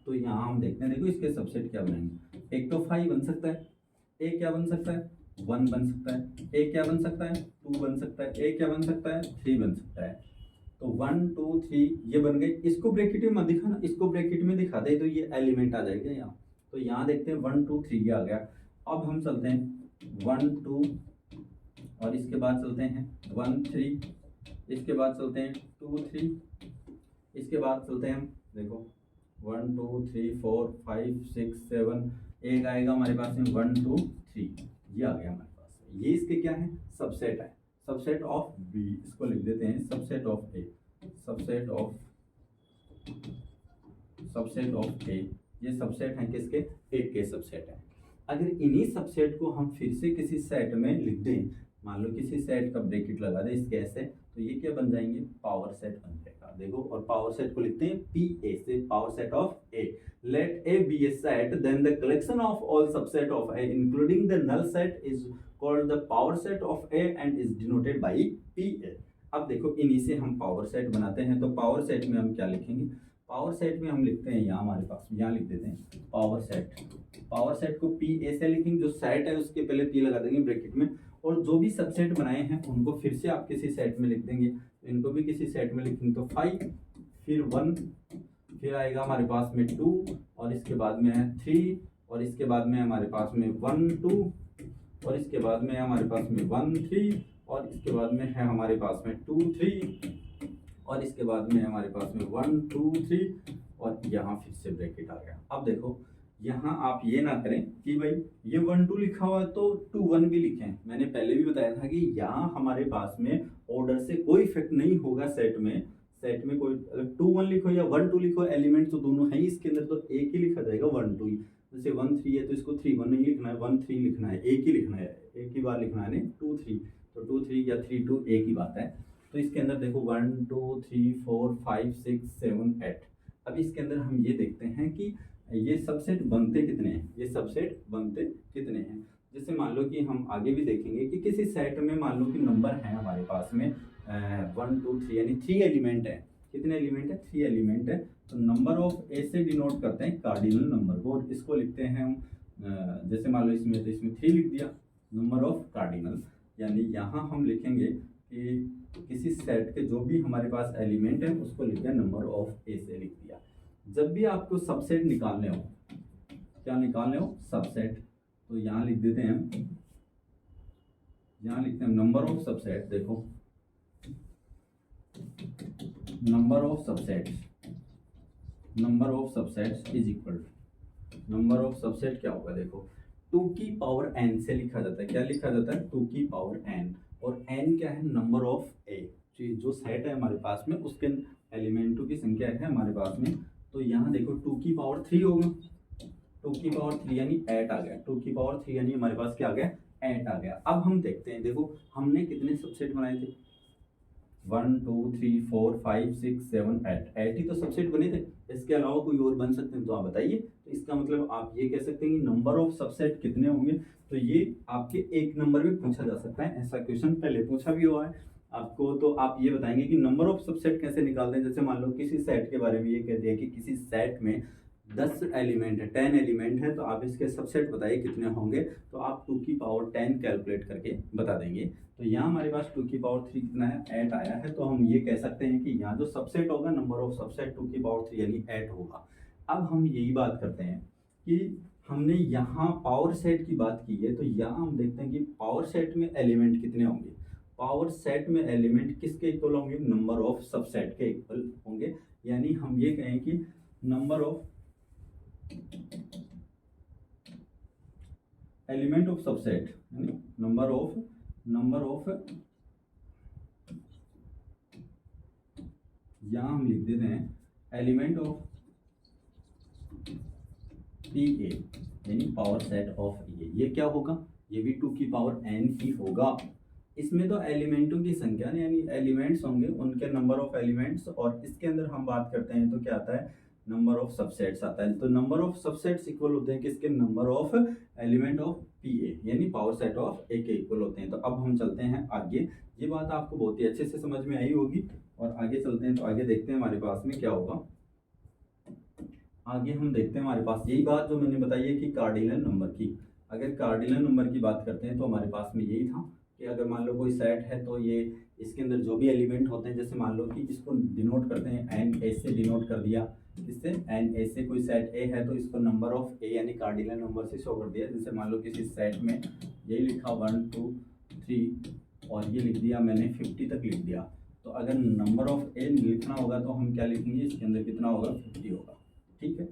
तो यहाँ हम देखते हैं, देखो इसके सबसेट क्या बनेंगे। एक तो 5 बन सकता है, एक क्या बन सकता है, 1 बन सकता है, एक क्या बन सकता है, 2 बन सकता है, एक क्या बन सकता है, 3 बन सकता है। तो 1 2 3 ये बन गए। इसको ब्रैकेट में मत दिखाना, इसको ब्रैकेट में दिखा दे तो ये एलिमेंट आ जाएगा यहाँ। तो यहाँ देखते हैं 1 2 3 ये आ गया। अब हम चलते हैं 1 2, और इसके बाद चलते हैं 1 3, इसके बाद चलते हैं 2 3, इसके बाद चलते हैं हम, देखो 1 2 3 4 5 6 7, एक आएगा हमारे पास में 1 2 3, ये आ गया हमारे पास। ये इसके क्या है, सबसेट है, सबसेट ऑफ बी। इसको लिख देते हैं subset of A, subset of A. ये सबसेट हैं किसके, एक के सबसेट है। अगर इन्हीं सबसेट को हम फिर से किसी सेट में लिख दें, मान लो किसी सेट का ब्रैकेट लगा दें इसके ऐसे, तो ये क्या बन जाएंगे, पावर सेट बन जाएगा। देखो, और पावर सेट को लिखते हैं पी ए से, power set of A. Let A be a set, then the collection of all subset of A including the null set is called the power set of A and is denoted by P A. अब देखो, इन्हीं से हम power set बनाते हैं, तो power set में हम क्या लिखेंगे, पावर सेट में हम लिखते हैं, यहाँ हमारे पास यहाँ लिख देते हैं पावर सेट। पावर सेट को पी ए से लिखेंगे, जो सेट है उसके पहले पी लगा देंगे ब्रैकेट में, और जो भी सबसेट बनाए हैं उनको फिर से आप किसी सेट में लिख देंगे, इनको भी किसी सेट में लिखेंगे, तो 5 फिर 1 फिर आएगा हमारे पास में 2 और इसके बाद में है 3 और इसके बाद में हमारे पास में 1 2 और इसके बाद में हमारे पास में 1 3 और इसके बाद में है हमारे पास में 2 3 और इसके बाद में हमारे पास में 1 2 3 और यहाँ फिर से ब्रैकेट आ गया। अब देखो, यहाँ आप ये ना करें कि भाई ये 1 2 लिखा हुआ है तो 2 1 भी लिखें। मैंने पहले भी बताया था कि यहाँ हमारे पास में ऑर्डर से कोई इफेक्ट नहीं होगा सेट में कोई 2 1 लिखो या 1 2 लिखो, एलिमेंट तो दोनों है इसके अंदर, तो एक ही लिखा जाएगा 1 2 ही। जैसे 1 3 है तो इसको 3 1 नहीं लिखना है, 1 3 लिखना है, एक ही लिखना है, एक ही बार लिखना है, नहीं 2 3, तो 2 3 या 3 2 एक ही बात है। तो इसके अंदर देखो 1 2 3 4 5 6 7 8। अब इसके अंदर हम ये देखते हैं कि ये सबसेट बनते कितने हैं, ये सबसेट बनते कितने हैं। जैसे मान लो कि हम आगे भी देखेंगे कि किसी सेट में मान लो कि नंबर है हमारे पास में 1 2 3 यानी 3 एलिमेंट है। कितने एलिमेंट है, 3 एलिमेंट है। तो नंबर ऑफ ए से डिनोट करते हैं कार्डिनल नंबर को, और इसको लिखते हैं हम जैसे मान लो इसमें, तो इसमें 3 लिख दिया नंबर ऑफ कार्डिनल, यानी यहाँ हम लिखेंगे कि किसी सेट के जो भी हमारे पास एलिमेंट है उसको लिख दिया नंबर ऑफ ए से लिख दिया। जब भी आपको सबसेट निकालने हो, क्या निकालने हो, सबसेट, तो यहाँ लिख देते हैं हम, यहाँ लिखते हैं नंबर ऑफ सबसेट। देखो, number of subsets is equal to, number of subset क्या होगा, देखो 2 की पावर n से लिखा जाता है। क्या लिखा जाता है, 2 की पावर n, और n क्या है, नंबर ऑफ a, जो सेट है हमारे पास में उसके एलिमेंटों की संख्या है हमारे पास में। तो यहाँ देखो 2 की पावर 3 होगा, 2 की पावर 3 यानी 8 आ गया, 2 की पावर 3 यानी हमारे पास क्या आ गया, 8 आ गया। अब हम देखते हैं, देखो हमने कितने सबसेट बनाए थे, 1 2 3 4 5 6 7 8 ही तो सबसेट बने थे, इसके अलावा कोई और बन सकते हैं तो आप बताइए। तो इसका मतलब आप ये कह सकते हैं कि नंबर ऑफ सबसेट कितने होंगे, तो ये आपके एक नंबर में पूछा जा सकता है। ऐसा क्वेश्चन पहले पूछा भी हुआ है आपको, तो आप ये बताएंगे कि नंबर ऑफ सबसेट कैसे निकालते हैं। जैसे मान लो किसी सेट के बारे में ये कहते हैं कि किसी सेट में 10 एलिमेंट है, 10 एलिमेंट है, तो आप इसके सबसेट बताइए कितने होंगे, तो आप 2 की पावर 10 कैलकुलेट करके बता देंगे। तो यहाँ हमारे पास 2 की पावर 3 कितना है, 8 आया है, तो हम ये कह सकते हैं कि यहाँ जो सबसेट होगा नंबर ऑफ सबसेट 2 की पावर 3 यानी 8 होगा। अब हम यही बात करते हैं कि हमने यहाँ पावर सेट की बात की है, तो यहाँ हम देखते हैं कि पावर सेट में एलिमेंट कितने होंगे। पावर सेट में एलिमेंट किसके इक्वल होंगे, नंबर ऑफ सबसेट के इक्वल होंगे। यानी हम ये कहें कि number of element of subset यानी नंबर ऑफ यहाँ हम लिख देते हैं एलिमेंट ऑफ पी ए यानी पावर सेट ऑफ ए। ये क्या होगा, ये भी 2 की पावर n ही होगा। इसमें तो एलिमेंटों की संख्या यानी एलिमेंट्स होंगे, उनके नंबर ऑफ एलिमेंट्स, और इसके अंदर हम बात करते हैं तो क्या आता है, नंबर ऑफ सबसेट्स आता है। तो नंबर ऑफ सबसेट्स इक्वल होते हैं किसके, number of element of P A यानी पावर सेट ऑफ ए के इक्वल होते हैं। तो अब हम चलते हैं आगे, ये बात आपको बहुत ही अच्छे से समझ में आई होगी, और आगे चलते हैं। तो आगे देखते हैं हमारे पास में क्या होगा। आगे हम देखते हैं हमारे पास यही बात जो मैंने बताई है कि कार्डिनल नंबर की। अगर कार्डिनल नंबर की बात करते हैं तो हमारे पास में यही था कि अगर मान लो कोई सेट है तो ये इसके अंदर जो भी एलिमेंट होते हैं, जैसे मान लो कि इसको डिनोट करते हैं एन ए से डिनोट कर दिया, इससे एन ए से कोई सेट ए है तो इसको नंबर ऑफ ए यानी कार्डिनल नंबर से शो कर दिया। जैसे मान लो किसी सेट में यही लिखा 1 2 3 और ये लिख दिया मैंने 50 तक लिख दिया, तो अगर नंबर ऑफ ए लिखना होगा तो हम क्या लिखेंगे, इसके अंदर कितना होगा, 50 होगा। ठीक है,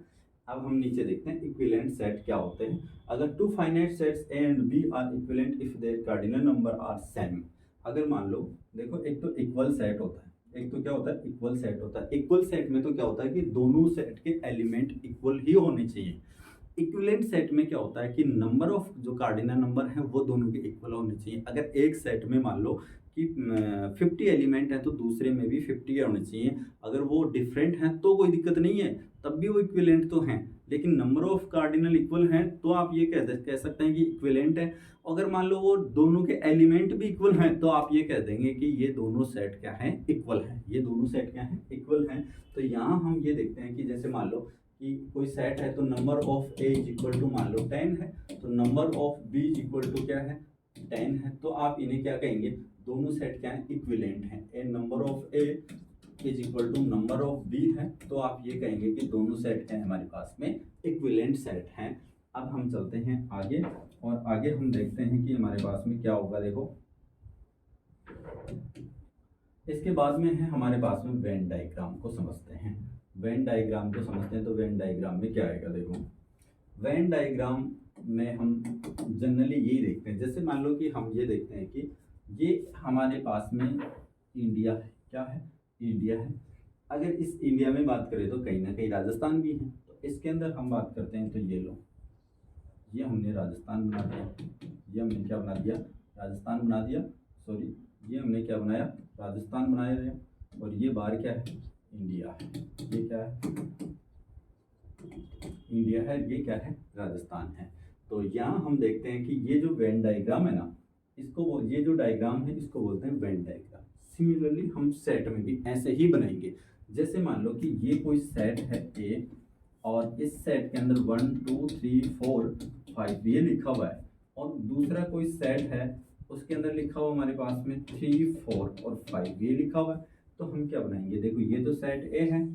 अब हम नीचे देखते हैं इक्विवेलेंट सेट क्या होते हैं। अगर 2 finite sets A and B are equivalent if their cardinal number are same. अगर मान लो देखो एक तो इक्वल सेट होता है, एक तो क्या होता है इक्वल सेट होता है। इक्वल सेट में तो क्या होता है कि दोनों सेट के एलिमेंट इक्वल ही होने चाहिए। इक्विवेलेंट सेट में क्या होता है कि नंबर ऑफ जो कार्डिनल नंबर है वो दोनों के इक्वल होने चाहिए। अगर एक सेट में मान लो कि 50 एलिमेंट है तो दूसरे में भी 50 होने चाहिए। अगर वो डिफरेंट हैं तो कोई दिक्कत नहीं है, तब भी वो इक्विवेलेंट तो हैं। लेकिन नंबर ऑफ कार्डिनल इक्वल हैं तो आप ये कह सकते हैं कि इक्विवेलेंट है। अगर मान लो वो दोनों के एलिमेंट भी इक्वल हैं तो आप ये कह देंगे कि ये दोनों सेट क्या हैं, इक्वल हैं। ये दोनों सेट क्या हैं, इक्वल हैं। तो यहाँ हम ये देखते हैं कि जैसे मान लो कि कोई सेट है तो number of A is equal to मान लो 10 है, तो number of B is equal to क्या है, 10 है। तो आप इन्हें क्या कहेंगे, दोनों सेट क्या है, इक्विवेलेंट हैं। A number of A is equal to number of B है, तो आप ये कहेंगे कि दोनों सेट क्या है हमारे पास में, इक्विवेलेंट सेट हैं। अब हम चलते हैं आगे, और आगे हम देखते हैं कि हमारे पास में क्या होगा। देखो इसके बाद में है हमारे पास में वेन डायग्राम को समझते हैं। वेन डायग्राम को समझते हैं तो वेन डायग्राम में क्या आएगा। देखो वेन डायग्राम में हम जनरली यही देखते हैं, जैसे मान लो कि हम ये देखते हैं कि ये हमारे पास में इंडिया है, क्या है, इंडिया है। अगर इस इंडिया में बात करें तो कहीं ना कहीं राजस्थान भी है, तो इसके अंदर हम बात करते हैं तो ये लो, ये हमने राजस्थान बना दिया, ये हमने क्या बना दिया, राजस्थान बना दिया, सॉरी ये हमने क्या बनाया, राजस्थान बनाया दिया। और ये बाहर क्या है, इंडिया है, ये क्या है, इंडिया है, ये क्या है, राजस्थान है। तो यहाँ हम देखते हैं कि ये जो वेन डायग्राम है ना, इसको ये जो डायग्राम है इसको बोलते हैं वेन डायग्राम। सिमिलरली हम सेट में भी ऐसे ही बनाएंगे। जैसे मान लो कि ये कोई सेट है ए, और इस सेट के अंदर 1 2 3 4 5 ये लिखा हुआ है, और दूसरा कोई सेट है उसके अंदर लिखा हुआ हमारे पास में 3 4 और 5 ये लिखा हुआ है। तो हम क्या बनाएंगे, देखो ये तो सेट ए है,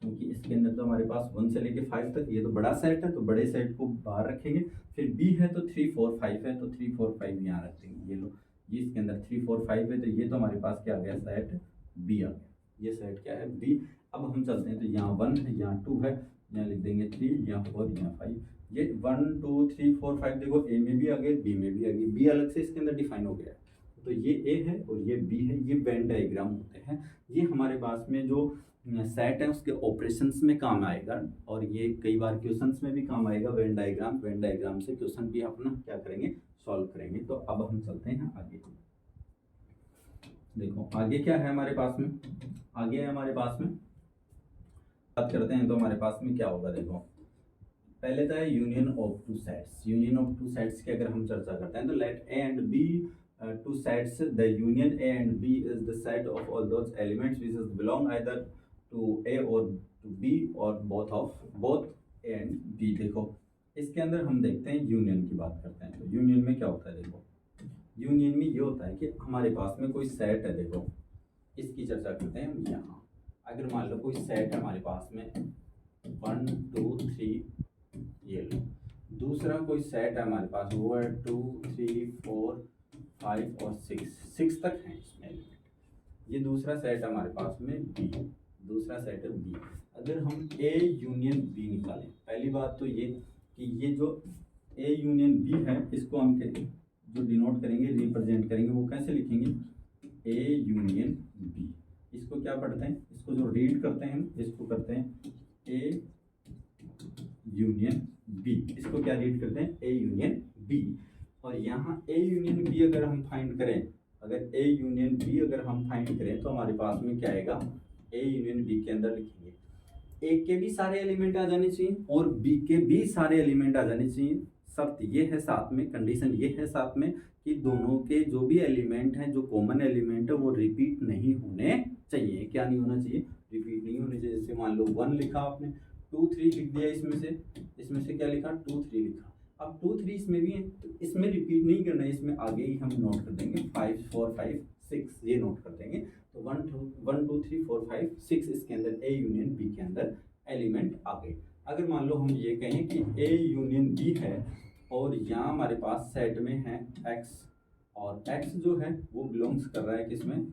क्योंकि इसके अंदर तो हमारे पास 1 से लेके 5 तक ये तो बड़ा सेट है, तो बड़े सेट को बाहर रखेंगे। फिर बी है तो 3 4 5 है, तो 3 4 5 यहाँ रख देंगे। ये लो, ये इसके अंदर 3 4 5 है, तो ये तो हमारे पास क्या आ गया, सेट बी आ गया। ये सेट क्या है, बी। अब हम चलते हैं तो यहाँ 1 है, यहाँ 2 है, यहाँ लिख देंगे 3, यहाँ 4, यहाँ 5। ये 1 2 3 4 5 देखो ए में भी आ गए, बी में भी आ गई, बी अलग से इसके अंदर डिफाइन हो गया है। तो ये ए है और ये बी है, ये वेन डायग्राम होते हैं। ये हमारे पास में जो सेट है उसके ऑपरेशंस में काम आएगा, और ये कई बार क्वेश्चंस में भी काम आएगा वेन डायग्राम। वेन डायग्राम से क्वेश्चन भी अपना क्या करेंगे, सॉल्व करेंगे। तो अब हम चलते हैं आगे। देखो आगे क्या है हमारे पास में, आगे है हमारे पास में बात करते हैं तो हमारे पास में क्या होगा। देखो पहले तो है union of two sets. Union of two sets की अगर हम चर्चा करते हैं तो let A and B two sets, the union A and B is the set of all those elements which belong either to A or to B or both A and B. देखो इसके अंदर हम देखते हैं union की बात करते हैं। तो यूनियन में क्या होता है, देखो यूनियन में ये होता है कि हमारे पास में कोई सेट है, देखो इसकी चर्चा करते हैं हम यहाँ। अगर मान लो कोई सेट है हमारे पास में 1 2 3, ये लो, दूसरा कोई सेट है हमारे पास वो है 2 3 4 5 और 6 तक है इसमें एलिमेंट। ये दूसरा सेट है हमारे पास में बी, दूसरा सेट है बी। अगर हम ए यूनियन बी निकालें, पहली बात तो ये कि ये जो ए यूनियन बी है इसको हम जो डिनोट करेंगे, रिप्रेजेंट करेंगे, वो कैसे लिखेंगे, ए यूनियन बी। इसको क्या पढ़ते हैं, इसको जो रीड करते हैं हम इसको करते हैं ए यूनियन बी। इसको क्या रीड करते हैं, ए यूनियन बी। और यहाँ ए यूनियन बी अगर हम फाइंड करें, अगर ए यूनियन बी अगर हम फाइंड करें तो हमारे पास में क्या आएगा, ए यूनियन बी के अंदर लिखेंगे ए के भी सारे एलिमेंट आ जाने चाहिए और बी के भी सारे एलिमेंट आ जाने चाहिए। शर्त ये है साथ में, कंडीशन ये है साथ में कि दोनों के जो भी एलिमेंट हैं, जो कॉमन एलिमेंट है वो रिपीट नहीं होने चाहिए। क्या नहीं होना चाहिए, रिपीट नहीं होने चाहिए। जैसे मान लो 1 लिखा आपने, 2 3 लिख दिया, इसमें से क्या लिखा, 2 3 लिखा। अब 2 3 इसमें भी है तो इसमें रिपीट नहीं करना है, इसमें आगे ही हम नोट कर देंगे 5 4 5 6 ये नोट कर देंगे। तो 1 2 3 4 5 6 इसके अंदर ए यूनियन बी के अंदर एलिमेंट आ गए। अगर मान लो हम ये कहें कि ए यूनियन बी है और यहाँ हमारे पास सेट में है x, और x जो है वो बिलोंग्स कर रहा है किसमें,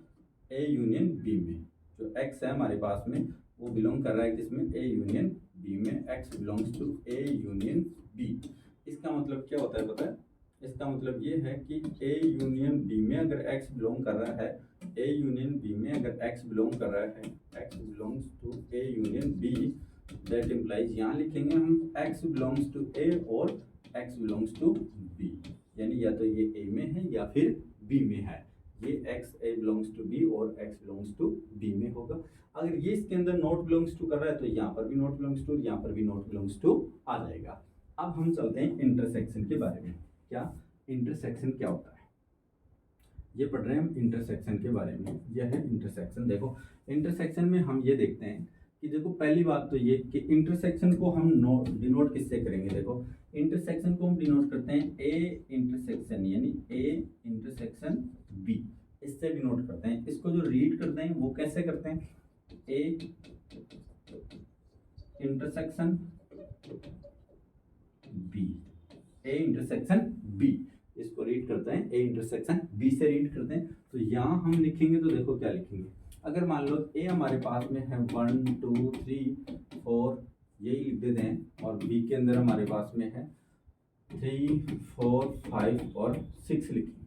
ए यूनियन बी में। जो x है हमारे पास में वो बिलोंग कर रहा है किसमें, ए यूनियन बी में। x belongs to A union B. इसका मतलब क्या होता है पता है, इसका मतलब ये है कि ए यूनियन बी में अगर एक्स बिलोंग कर रहा है, ए यूनियन बी में अगर एक्स बिलोंग कर रहा है, X belongs to A union B, that implies, यहाँ लिखेंगे हम एक्स बिलोंग्स टू ए और एक्स बिलोंग्स टू बी, यानी या तो ये ए में है या फिर बी में है। ये X A belongs to B और एक्स बिलोंग्स टू बी में होगा। अगर ये इसके अंदर नॉट बिलोंग्स टू कर रहा है तो यहाँ पर भी नॉट बिलोंग्स टू, यहाँ पर भी नॉट बिलोंग्स टू आ जाएगा। अब हम चलते हैं इंटरसेक्शन के बारे में। क्या इंटरसेक्शन क्या होता है, ये पढ़ रहे हैं हम इंटरसेक्शन के बारे में। यह है इंटरसेक्शन। देखो इंटरसेक्शन में हम ये देखते हैं कि देखो पहली बात तो ये कि इंटरसेक्शन को हम डिनोट किससे करेंगे। देखो इंटरसेक्शन को हम डिनोट करते हैं ए इंटरसेक्शन, यानी ए इंटरसेक्शन बी, इससे डिनोट करते हैं। इसको जो रीड करते हैं वो कैसे करते हैं, A intersection B, A intersection B, इसको रीड करते हैं ए इंटरसेक्शन बी से रीड करते हैं। तो यहाँ हम लिखेंगे तो देखो क्या लिखेंगे, अगर मान लो ए हमारे पास में है 1 2 3 4, यही लिख देते हैं, और बी के अंदर हमारे पास में है 3 4 5 और 6 लिखेंगे।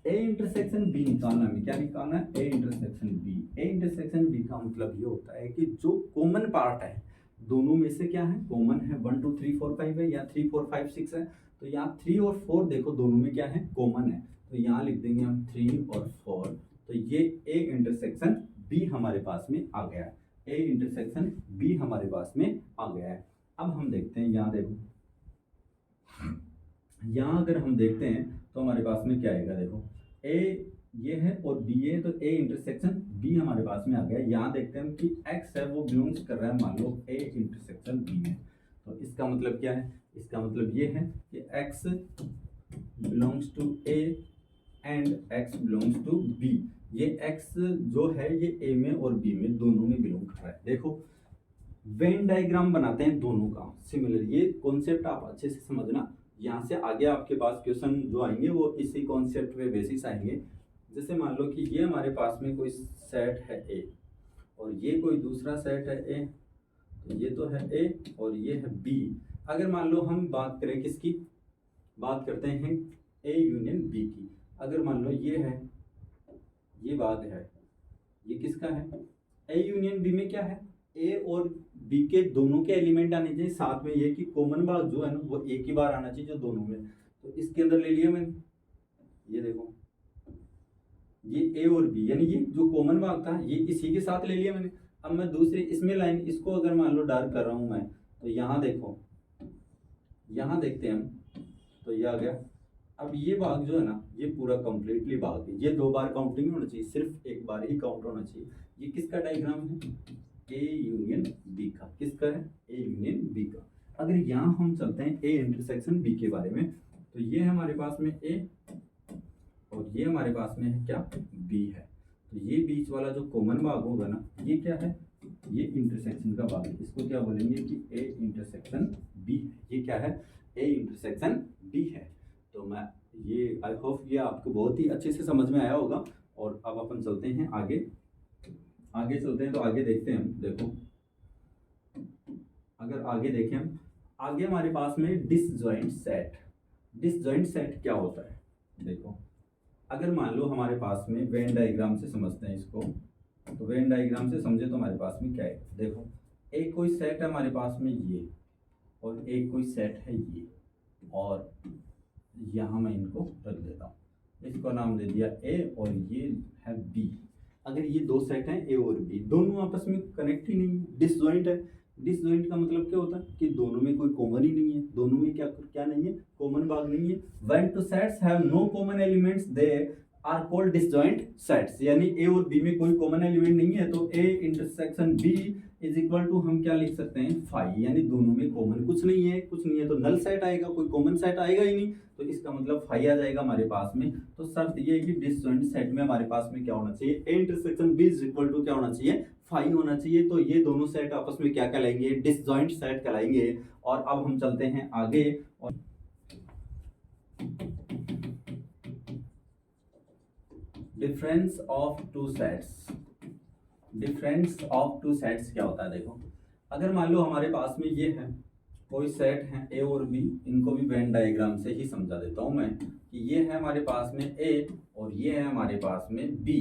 ए इंटरसेक्शन बी निकालना, हमें क्या निकालना है, A intersection B. A intersection B का मतलब ये होता है कि जो कॉमन पार्ट है दोनों में से क्या है, कॉमन है, 1 2 3 4 5 है या 3 4 5 6 है, तो यहाँ 3 और 4 देखो दोनों में क्या है, कॉमन है, तो यहाँ लिख देंगे हम 3 और 4। तो ये ए इंटरसेक्शन बी हमारे पास में आ गया है, ए इंटरसेक्शन बी हमारे पास में आ गया है। अब हम देखते हैं, यहाँ देखो, यहाँ अगर हम देखते हैं तो हमारे पास में क्या आएगा, देखो ए ये है और बी है, तो ए इंटरसेक्शन बी हमारे पास में आ गया। यहाँ देखते हैं कि एक्स है वो बिलोंग्स कर रहा है मान लो ए इंटरसेक्शन बी में, तो इसका मतलब क्या है, इसका मतलब ये है कि x belongs to A and x belongs to B. ये एक्स जो है ये ए में और बी में दोनों में बिलोंग कर रहा है। देखो वेन डायग्राम बनाते हैं दोनों का सिमिलर, ये कॉन्सेप्ट आप अच्छे से समझना, यहाँ से आगे आपके पास क्वेश्चन जो आएंगे वो इसी कॉन्सेप्ट पे बेसिस आएंगे। जैसे मान लो कि ये हमारे पास में कोई सेट है ए और ये कोई दूसरा सेट है ए, तो ये तो है ए और ये है बी। अगर मान लो हम बात करें किसकी, बात करते हैं ए यूनियन बी की। अगर मान लो ये है, ये बात है, ये किसका है, ए यूनियन बी में क्या है, ए और बी के दोनों के एलिमेंट आने चाहिए, साथ में ये कि कॉमन भाग जो है ना वो एक ही बार आना चाहिए जो दोनों में। तो इसके अंदर ले लिया मैंने, ये देखो ये ए और बी, यानी ये जो कॉमन भाग था ये इसी के साथ ले लिया मैंने। अब मैं दूसरे इसमें लाइन, इसको अगर मान लो डार्क कर रहा हूं मैं, तो यहाँ देखो, यहाँ देखते हैं हम, तो ये आ गया। अब ये भाग जो है ना ये पूरा कंप्लीटली भाग है, ये 2 बार काउंट नहीं होना चाहिए, सिर्फ एक बार ही काउंट होना चाहिए। ये किसका डायग्राम है, ए यूनियन बी का। किसका है, ए यूनियन बी का। अगर यहाँ हम चलते हैं ए इंटरसेक्शन बी के बारे में, तो ये हमारे पास में ए और ये हमारे पास में है क्या, बी है। तो ये बीच वाला जो कॉमन भाग होगा ना ये क्या है, ये इंटरसेक्शन का भाग है, इसको क्या बोलेंगे कि ए इंटरसेक्शन बी है। ये क्या है, ए इंटरसेक्शन बी है। तो मैं ये आई होप ये आपको बहुत ही अच्छे से समझ में आया होगा। और अब अपन चलते हैं आगे, आगे चलते हैं तो आगे देखते हैं हम। देखो अगर आगे देखें हम, आगे हमारे पास में डिसजॉइंट सेट। डिसजॉइंट सेट क्या होता है, देखो अगर मान लो हमारे पास में वेन डायग्राम से समझते हैं इसको, तो वेन डायग्राम से समझे तो हमारे पास में क्या है, देखो एक कोई सेट है हमारे पास में ये, और एक कोई सेट है ये, और यहाँ मैं इनको रख देता हूँ, इसको नाम दे दिया ए और ये है बी। अगर ये 2 सेट हैं ए और बी, दोनों आपस में कनेक्ट ही नहीं है, डिसजॉइंट है। डिसजॉइंट का मतलब क्या होता है कि दोनों में कोई कॉमन ही नहीं है, दोनों में क्या क्या नहीं है, कॉमन भाग नहीं है। When two sets have no common elements they are called disjoint sets, यानी ए और बी में कोई कॉमन एलिमेंट नहीं है तो A intersection B is equal to हम क्या लिख सकते हैं, फाई, यानी दोनों में कॉमन कुछ नहीं है, कुछ नहीं है तो नल सेट आएगा, कोई कॉमन सेट आएगा ही नहीं, तो इसका मतलब फाई आ जाएगा हमारे पास में। तो शर्त ये है कि डिसजॉइंट सेट में हमारे पास में क्या होना चाहिए, A intersection B is equal to क्या होना चाहिए, फाई होना चाहिए। तो ये दोनों सेट आपस में क्या कहलाएंगे, डिसजॉइंट सेट कहलाएंगे। और अब हम चलते हैं आगे, और difference of two sets. Difference of two sets क्या होता है, देखो अगर मान लो हमारे पास में ये है कोई सेट है ए और बी, इनको भी वेन डायग्राम से ही समझा देता हूं मैं कि ये है हमारे पास में ए और ये है हमारे पास में बी।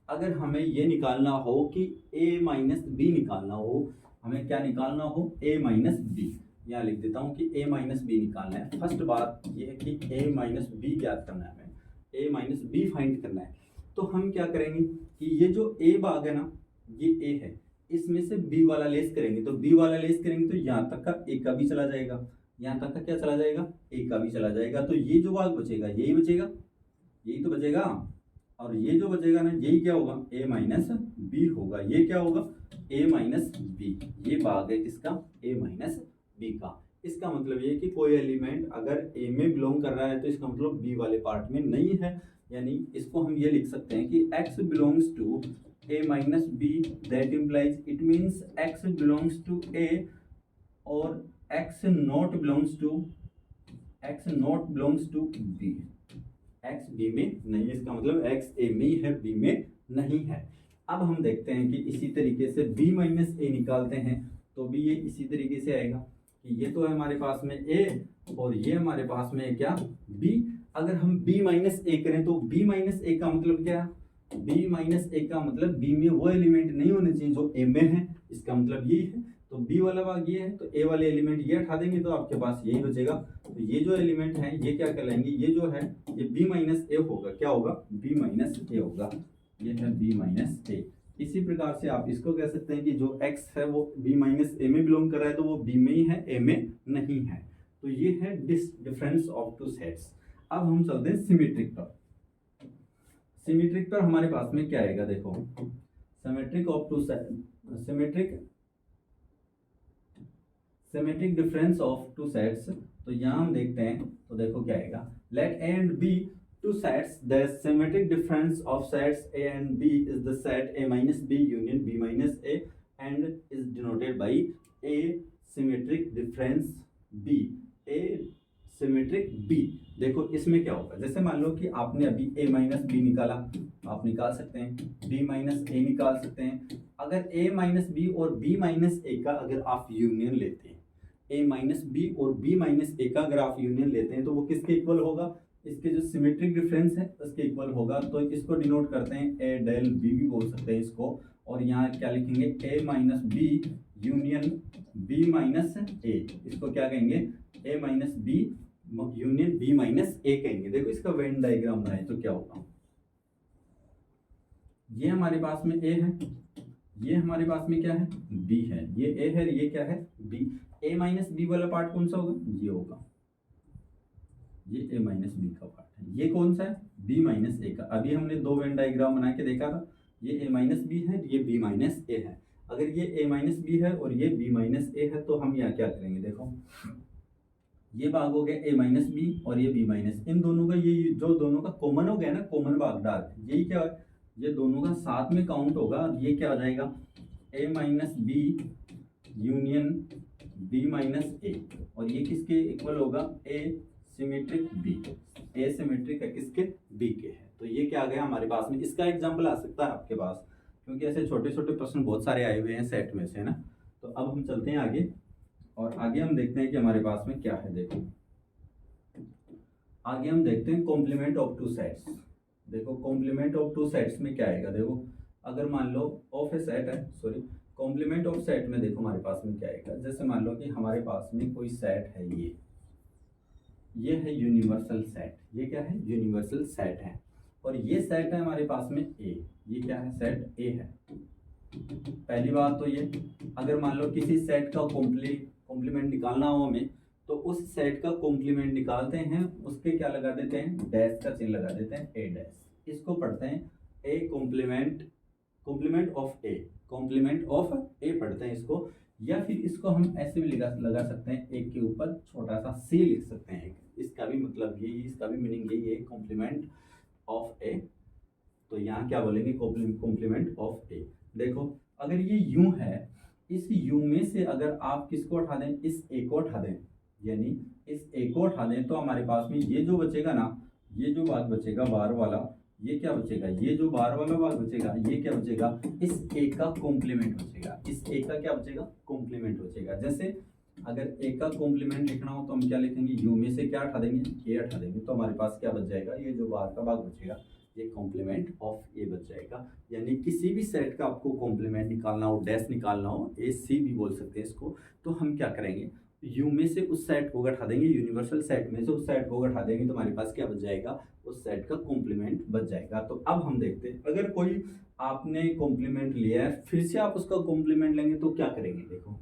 अगर हमें ये निकालना हो कि ए माइनस बी निकालना हो, हमें क्या निकालना हो, ए माइनस बी। यहाँ लिख देता हूँ कि ए माइनस बी निकालना है। फर्स्ट बात ये है कि ए माइनस बी ज्ञात करना है, हमें ए माइनस बी फाइंड करना है। तो हम क्या करेंगे कि ये जो ए भाग है ना, ये ए है, इसमें से बी वाला लेस करेंगे। तो बी वाला लेस करेंगे तो यहाँ तक का ए का भी चला जाएगा, यहाँ तक का क्या चला जाएगा, ए का भी चला जाएगा। तो ये जो भाग बचेगा यही बचेगा, यही तो बचेगा। और ये जो बचेगा ना, यही क्या होगा, ए माइनस बी होगा। ये क्या होगा, ए माइनस बी। ये भाग है किसका, ए माइनस बी का। इसका मतलब ये कि कोई एलिमेंट अगर ए में बिलोंग कर रहा है तो इसका मतलब बी वाले पार्ट में नहीं है। यानी इसको हम ये लिख सकते हैं कि x belongs to a minus b, that implies it means x belongs to a or x not belongs to b। x b में नहीं है, इसका मतलब x a में है, b में नहीं है। अब हम देखते हैं कि इसी तरीके से b माइनस a निकालते हैं तो भी ये इसी तरीके से आएगा कि ये तो है हमारे पास में a और ये हमारे पास में क्या, b। अगर हम b माइनस a करें तो b माइनस a का मतलब क्या, b माइनस a का मतलब b में वो एलिमेंट नहीं होने चाहिए जो a में है, इसका मतलब यही है। तो b वाला भाग ये है तो a वाले एलिमेंट ये हटा देंगे तो आपके पास यही बचेगा। तो ये जो एलिमेंट है ये क्या कहलाएंगे, ये जो है ये b माइनस a होगा। क्या होगा, b माइनस a होगा। ये है b माइनस a। इसी प्रकार से आप इसको कह सकते हैं कि जो x है वो b माइनस a में बिलोंग कर रहा है तो वो b में ही है, a में नहीं है। तो ये है डिफरेंस ऑफ टू सेट्स। अब हम चलते हैं सिमेट्रिक पर। सिमेट्रिक पर हमारे पास में क्या आएगा, देखो symmetric of two symmetric difference of two sets. तो यहाँ हम देखते हैं तो देखो क्या आएगा, let A and B two sets, the symmetric difference of sets A and B is the set A minus B union B minus A and is denoted by A symmetric difference B, A symmetric B. देखो इसमें क्या होगा, जैसे मान लो कि आपने अभी a माइनस बी निकाला, आप निकाल सकते हैं b माइनस ए निकाल सकते हैं। अगर a माइनस बी और b माइनस ए का अगर आप यूनियन लेते हैं, a माइनस बी और b माइनस ए का अगर आप यूनियन लेते हैं तो वो किसके इक्वल होगा, इसके जो सिमेट्रिक डिफरेंस है उसके इक्वल होगा। तो इसको डिनोट करते हैं a डेल b भी बोल सकते हैं इसको। और यहाँ क्या लिखेंगे, a minus B union b minus A, इसको क्या कहेंगे, a minus B union B minus A कहेंगे। देखो इसका वेन डायग्राम बनाए तो क्या होगा, ये हमारे पास में ए है, ये हमारे पास में क्या है, बी है, ये ए है, ये क्या है, बी। ए माइनस बी वाला पार्ट कौन सा होगा, ये होगा, ये ए माइनस बी का पार्ट है। ये कौन सा है, बी माइनस ए का। अभी हमने दो वेन डायग्राम बना के देखा था, ये ए माइनस बी है, ये बी माइनस ए है। अगर ये ए माइनस बी है और ये बी माइनस ए है तो हम यहाँ क्या करेंगे, देखो ये भाग हो गया ए माइनस बी और ये बी माइनस, इन दोनों का ये जो दोनों का कॉमन हो गया ना, कॉमन भाग डाल, यही क्या है, ये दोनों का साथ में काउंट होगा। ये क्या हो जाएगा, A minus B union B minus A, और ये किसके इक्वल होगा, A symmetric B. A symmetric है किसके, बी के है। तो ये क्या आ गया हमारे पास में, इसका एग्जाम्पल आ सकता है आपके पास, क्योंकि ऐसे छोटे छोटे प्रश्न बहुत सारे आए हुए हैं सेट में से, है ना। तो अब हम चलते हैं आगे और आगे हम देखते हैं कि हमारे पास में क्या है। देखो आगे हम देखते हैं कॉम्प्लीमेंट ऑफ टू सेट्स। देखो कॉम्प्लीमेंट ऑफ टू सेट्स में क्या आएगा, देखो अगर मान लो ऑफ ए सेट है, सॉरी कॉम्प्लीमेंट ऑफ सेट में देखो हमारे पास में क्या आएगा। जैसे मान लो कि हमारे पास में कोई सेट है, ये है यूनिवर्सल सेट, ये क्या है, यूनिवर्सल सेट है। और ये सेट है हमारे पास में ए, ये क्या है, सेट ए है। पहली बात तो ये, अगर मान लो किसी सेट का कॉम्प्लीमेंट निकालना हो हमें, तो उस सेट का कॉम्प्लीमेंट निकालते हैं, उसके क्या लगा देते हैं, डैश का चिन्ह लगा देते हैं, ए डैश। इसको पढ़ते हैं A complement of A, complement of A पढ़ते हैं इसको। या फिर इसको हम ऐसे भी लगा सकते हैं, एक के ऊपर छोटा सा सी लिख सकते हैं। इसका भी मतलब यही, इसका भी मीनिंग यही है, कॉम्प्लीमेंट ऑफ ए। तो यहाँ क्या बोलेंगे, कॉम्प्लीमेंट ऑफ ए। देखो अगर ये यूं है, इस यू में से अगर आप किसको उठा दें, इस ए को उठा दें, यानी इस ए को उठा दें, तो हमारे पास में ये जो बचेगा ना, ये जो भाग बचेगा बार वाला, ये क्या बचेगा, ये जो बार वाला भाग बचेगा, ये क्या बचेगा, इस ए का कॉम्प्लीमेंट बचेगा। इस ए का क्या बचेगा, कॉम्प्लीमेंट बचेगा। जैसे अगर ए का कॉम्प्लीमेंट लिखना हो तो हम क्या लिखेंगे, यू में से क्या हटा देंगे, ए हटा देंगे, तो हमारे पास क्या बच जाएगा, ये जो बाहर का भाग बचेगा ये कॉम्प्लीमेंट ऑफ ए बच जाएगा। यानी किसी भी सेट का आपको कॉम्प्लीमेंट निकालना हो, डैश निकालना हो, ए सी भी बोल सकते हैं इसको, तो हम क्या करेंगे, यू में से उस सेट को घटा देंगे, यूनिवर्सल सेट में से उस सेट को घटा देंगे, तो हमारे पास क्या बच जाएगा, उस सेट का कॉम्प्लीमेंट बच जाएगा। तो अब हम देखते हैं, अगर कोई आपने कॉम्प्लीमेंट लिया है, फिर से आप उसका कॉम्प्लीमेंट लेंगे तो क्या करेंगे। देखो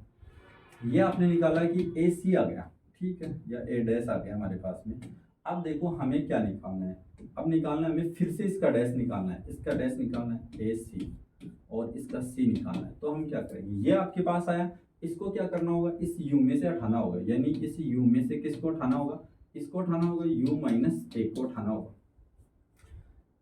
ये आपने निकाला कि ए सी आ गया, ठीक है, या ए डैश आ गया हमारे पास में। अब देखो हमें क्या निकालना है, अब निकालना है हमें फिर से इसका डैश निकालना है, इसका डैश निकालना है ए सी, और इसका सी निकालना है। तो हम क्या करेंगे, ये आपके पास आया, इसको क्या करना होगा, इस u में से हटाना होगा, यानी इस u में से किसको हटाना होगा, इसको हटाना होगा, u माइनस ए को हटाना होगा,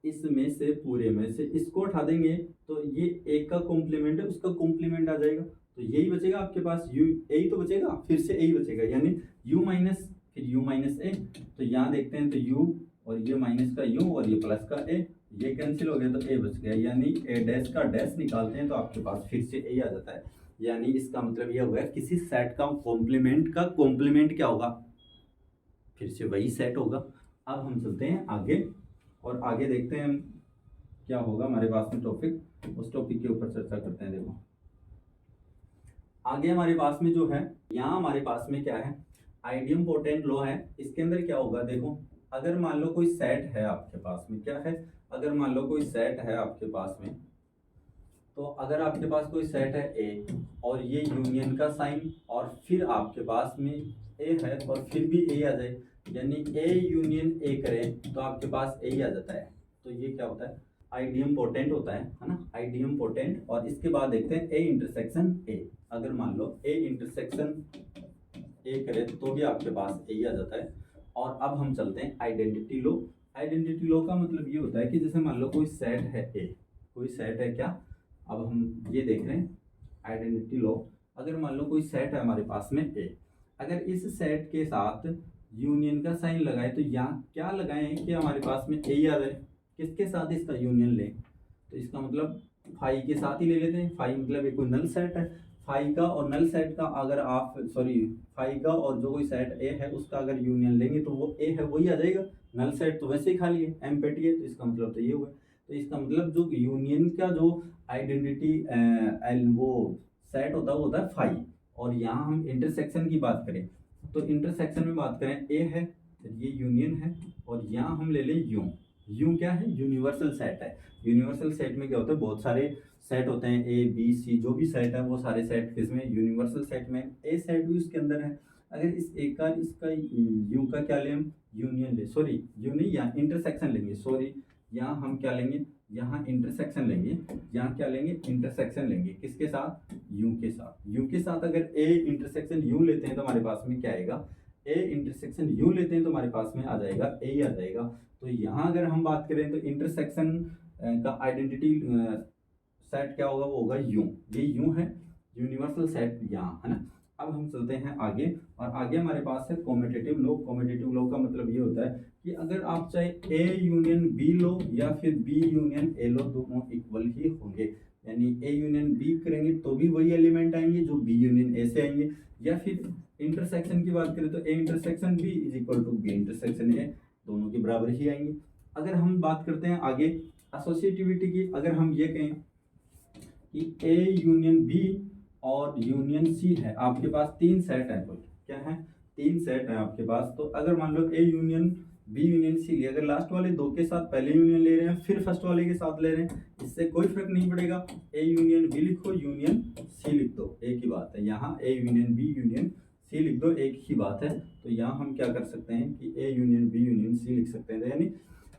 इसमें से पूरे में से इसको हटा देंगे, तो ये एक का कॉम्प्लीमेंट है, उसका कॉम्प्लीमेंट आ जाएगा, तो यही बचेगा आपके पास, u ए ही तो बचेगा, फिर से ए ही बचेगा, यानी u माइनस फिर u माइनस ए। तो यहाँ देखते हैं, तो u और ये माइनस का u और ये प्लस का a, ये कैंसिल हो गया तो a बच गया, यानी a डैश का डैश निकालते हैं तो आपके पास फिर से a आ जाता है। यानी इसका मतलब यह हुआ किसी सेट का कॉम्प्लीमेंट क्या होगा, फिर से वही सेट होगा। अब हम चलते हैं आगे, और आगे देखते हैं क्या होगा हमारे पास में टॉपिक, उस टॉपिक के ऊपर चर्चा करते हैं। देखो आगे हमारे पास में जो है, यहाँ हमारे पास में क्या है, आइडियम पोटेंट लॉ है। इसके अंदर क्या होगा, देखो अगर मान लो कोई सेट है आपके पास में, क्या है, अगर मान लो कोई सेट है आपके पास में, तो अगर आपके पास कोई सेट है ए और ये यूनियन का साइन, और फिर आपके पास में ए है और फिर भी ए आ जाए, यानी ए यूनियन ए करें तो आपके पास ए ही आ जाता है, तो ये क्या होता है, आइडियम पोटेंट होता है ना, आइडियम पोटेंट। और इसके बाद देखते हैं ए इंटरसेक्शन ए, अगर मान लो ए इंटरसेक्शन ए करे तो भी आपके पास ए ही आ जाता है। और अब हम चलते हैं आइडेंटिटी लॉ। आइडेंटिटी लॉ का मतलब ये होता है कि जैसे मान लो कोई सेट है ए, कोई सेट है क्या, अब हम ये देख रहे हैं आइडेंटिटी लॉ, अगर मान लो कोई सेट है हमारे पास में ए, अगर इस सेट के साथ यूनियन का साइन लगाए तो यहाँ क्या लगाएं कि हमारे पास में ए ही आ जाए, किसके साथ इसका यूनियन लें, तो इसका मतलब फाई के साथ ही ले लेते हैं। फाई मतलब एक कोई नल सेट है, फाई का और नल सेट का अगर आप फाई का और जो कोई सेट ए है उसका अगर यूनियन लेंगे तो वो ए है वही आ जाएगा, नल सेट तो वैसे ही खाली है, एम्प्टी है, तो इसका मतलब तो ये हुआ। तो इसका मतलब जो यूनियन का जो आइडेंटिटी वो सेट होता है वो होता है फाई। और यहाँ हम इंटरसेक्शन की बात करें तो इंटरसेक्शन में बात करें ए है, ये यूनियन है, और यहाँ हम ले लें यू क्या है, यूनिवर्सल सेट है। यूनिवर्सल सेट में क्या होता है, बहुत सारे सेट होते हैं, ए बी सी जो भी सेट है वो सारे सेट किसमें, यूनिवर्सल सेट में, ए सेट भी उसके अंदर है। अगर इस ए का इसका यू का क्या लें, यूनियन ले, सॉरी यू नहीं, यहाँ इंटरसेक्शन लेंगे, सॉरी यहाँ हम क्या लेंगे, यहाँ इंटरसेक्शन लेंगे, यहाँ क्या लेंगे, इंटरसेक्शन लेंगे, किसके साथ, यू के साथ। यू के साथ अगर ए इंटरसेक्शन यू लेते हैं तो हमारे पास में क्या आएगा, ए इंटरसेक्शन यू लेते हैं तो हमारे पास में आ जाएगा ए ही आ जाएगा। तो यहाँ अगर हम बात करें तो इंटरसेक्शन का आइडेंटिटी सेट क्या होगा, वो होगा यू, ये यू है यूनिवर्सल सेट यहाँ, है ना। अब हम चलते हैं आगे, और आगे हमारे पास है कॉम्यूटेटिव लॉ। कॉम्यूटेटिव लॉ का मतलब ये होता है कि अगर आप चाहे ए यूनियन बी लो या फिर बी यूनियन ए लो, दोनों इक्वल ही होंगे, यानी ए यूनियन बी करेंगे तो भी वही एलिमेंट आएंगे जो बी यूनियन ए से आएंगे, या फिर इंटरसेक्शन की बात करें तो A intersection B is equal to B intersection A, दोनों के बराबर ही आएंगे। अगर हम बात करते हैं आगे एसोसिएटिविटी की, अगर हम ये कहें कि ए यूनियन बी और यूनियन सी है, आपके पास तीन सेट है, क्या है, तीन सेट है आपके पास, तो अगर मान लो A union B union C, अगर लास्ट वाले दो के साथ पहले यूनियन ले रहे हैं फिर फर्स्ट वाले के साथ ले रहे हैं, इससे कोई फर्क नहीं पड़ेगा, ए यूनियन बी लिखो यूनियन सी लिख दो, एक ही बात है, यहाँ A union B union C लिख दो, एक ही बात है। तो यहाँ हम क्या कर सकते हैं कि A union B union C लिख सकते हैं, यानी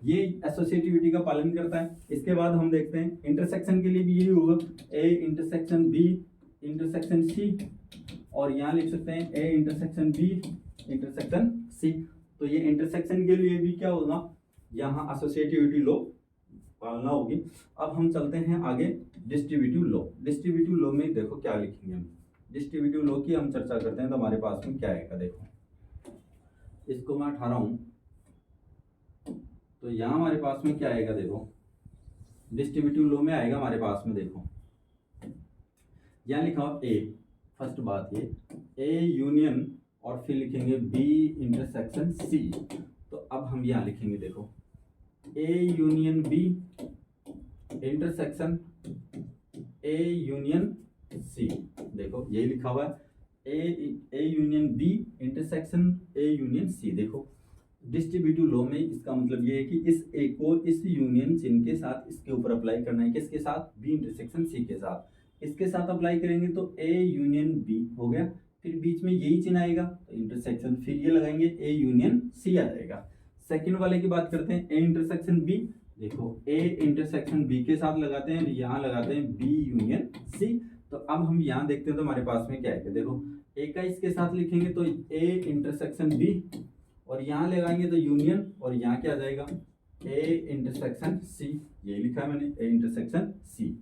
ये एसोसिएटिविटी का पालन करता है। इसके बाद हम देखते हैं इंटरसेक्शन के लिए भी यही होगा, A intersection B intersection C, और यहाँ लिख सकते हैं A intersection B intersection C. तो ये इंटरसेक्शन के लिए भी क्या होगा, यहाँ एसोसिएटिविटी लॉ पालना होगी। अब हम चलते हैं आगे डिस्ट्रीब्यूटिव लॉ। डिस्ट्रीब्यूटिव लॉ में देखो क्या लिखेंगे हम, डिस्ट्रीब्यूटिव लॉ की हम चर्चा करते हैं तो हमारे पास में क्या आएगा, देखो इसको मैं उठा रहा हूँ, तो यहाँ हमारे पास में क्या आएगा, देखो डिस्ट्रीब्यूटिव लॉ में आएगा हमारे पास में, देखो यहाँ लिखा हो ए, फर्स्ट बात ये ए यूनियन और फिर लिखेंगे बी इंटरसेक्शन सी। तो अब हम यहाँ लिखेंगे, देखो A union B intersection A union C. देखो यही लिखा हुआ है A union B intersection A union C. देखो डिस्ट्रीब्यूटिव लॉ में इसका मतलब ये है कि इस ए को इस यूनियन चिन्ह के साथ इसके ऊपर अप्लाई करना है, किसके साथ, बी इंटरसेक्शन सी के साथ। इसके साथ अप्लाई करेंगे तो ए यूनियन बी हो गया, फिर बीच में यही चिन्ह आएगा तो इंटरसेक्शन, फिर ये लगाएंगे ए यूनियन सी आ जाएगा। सेकंड वाले की बात करते हैं, ए इंटरसेक्शन बी। देखो ए इंटरसेक्शन बी के साथ लगाते हैं, यहाँ लगाते हैं बी यूनियन सी। तो अब हम यहाँ देखते हैं तो हमारे पास में क्या है, देखो ए का इसके साथ लिखेंगे तो ए इंटरसेक्शन बी, और यहाँ लगाएंगे तो यूनियन, और यहाँ क्या आ जाएगा ए इंटरसेक्शन सी। ये लिखा है मैंने, ए इंटरसेक्शन सी।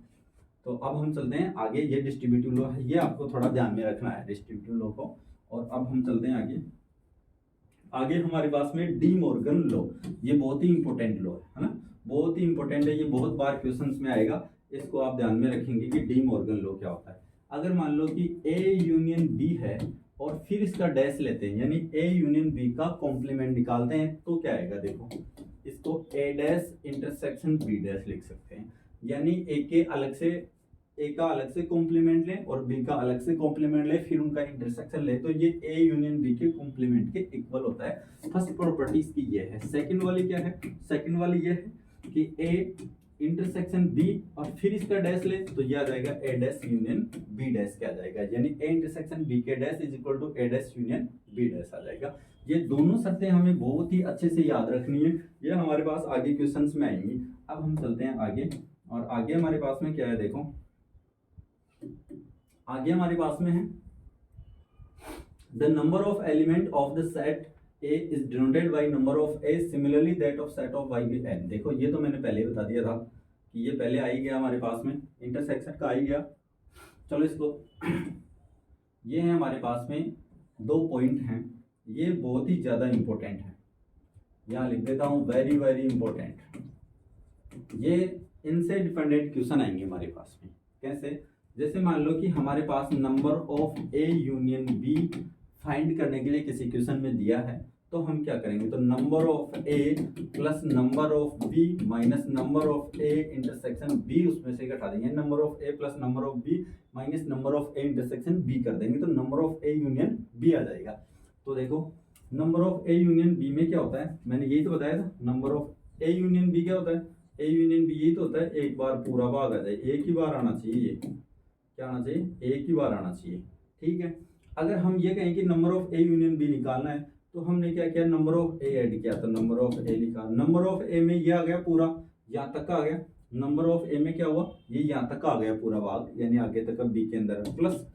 तो अब हम चलते हैं आगे, ये डिस्ट्रीब्यूटिव लॉ है, ये आपको थोड़ा ध्यान में रखना है डिस्ट्रीब्यूटिव लॉ को। और अब हम चलते हैं आगे। आगे हमारे पास में डी मॉर्गन लॉ, ये बहुत ही इंपॉर्टेंट लॉ है ना, बहुत ही इंपॉर्टेंट है, ये बहुत बार क्वेश्चंस में आएगा। इसको आप ध्यान में रखेंगे कि डी मॉर्गन लॉ क्या होता है। अगर मान लो कि ए यूनियन बी है और फिर इसका डैश लेते हैं, यानी ए यूनियन बी का कॉम्प्लीमेंट निकालते हैं, तो क्या आएगा, देखो इसको ए डैश इंटरसेक्शन बी डैश लिख सकते हैं। यानी ए के अलग से, ए का अलग से कॉम्प्लीमेंट लें और बी का अलग से कॉम्प्लीमेंट लें, फिर उनका इंटरसेक्शन लें, तो ये ए यूनियन बी के कॉम्प्लीमेंट के इक्वल होता है। फर्स्ट प्रॉपर्टी इसकी ये है। सेकंड वाली क्या है, सेकंड वाली ये है कि ए इंटरसेक्शन बी और फिर इसका डैश ले तो ये आ जाएगा A dash union B dash क्या आ जाएगा, यानी ए इंटरसेक्शन बी के dash is equal to A dash union B dash आ जाएगा। ये दोनों शर्तें हमें बहुत ही अच्छे से याद रखनी है, ये हमारे पास आगे क्वेश्चंस में आएंगी। अब हम चलते हैं आगे, और आगे हमारे पास में क्या है, देखो आगे हमारे पास में है the number of element of the set A is denoted by number of A, similarly that of set of Y with n। देखो ये तो मैंने पहले ही बता दिया था कि ये पहले आ ही गया हमारे पास में, इंटरसेक्शन का आ ही गया। चलो इसको ये है हमारे पास में दो पॉइंट हैं, ये बहुत ही ज़्यादा इंपॉर्टेंट है, यहाँ लिख देता हूँ वेरी वेरी इंपॉर्टेंट। ये इनसे डिपेंडेंट क्वेश्चन आएंगे हमारे पास में। कैसे, जैसे मान लो कि हमारे पास number of A union B find करने के लिए किसी क्वेश्चन में दिया है, तो हम क्या करेंगे, तो number of A plus number of B minus number of A intersection B उसमें से घटा देंगे, number of A plus number of B minus number of A intersection B कर देंगे, तो number of A union B आ जाएगा। तो देखो number of A union B में क्या होता है, मैंने यही तो बताया था, number of A union B क्या होता है, ए यूनियन बी यही तो होता है, एक बार पूरा भाग आ जाए, एक ही बार आना चाहिए, ये क्या आना चाहिए, एक ही बार आना चाहिए। ठीक है, अगर हम ये कहें कि number of A union B निकालना है, तो हमने क्या किया, नंबर ऑफ ए ऐड किया, तो नंबर ऑफ ए लिखा, नंबर ऑफ ए में ये आ गया पूरा, यहाँ तक का आ गया, नंबर ऑफ ए में क्या हुआ, ये यहाँ तक का आ गया पूरा भाग, यानी आगे तक बी के अंदर, प्लस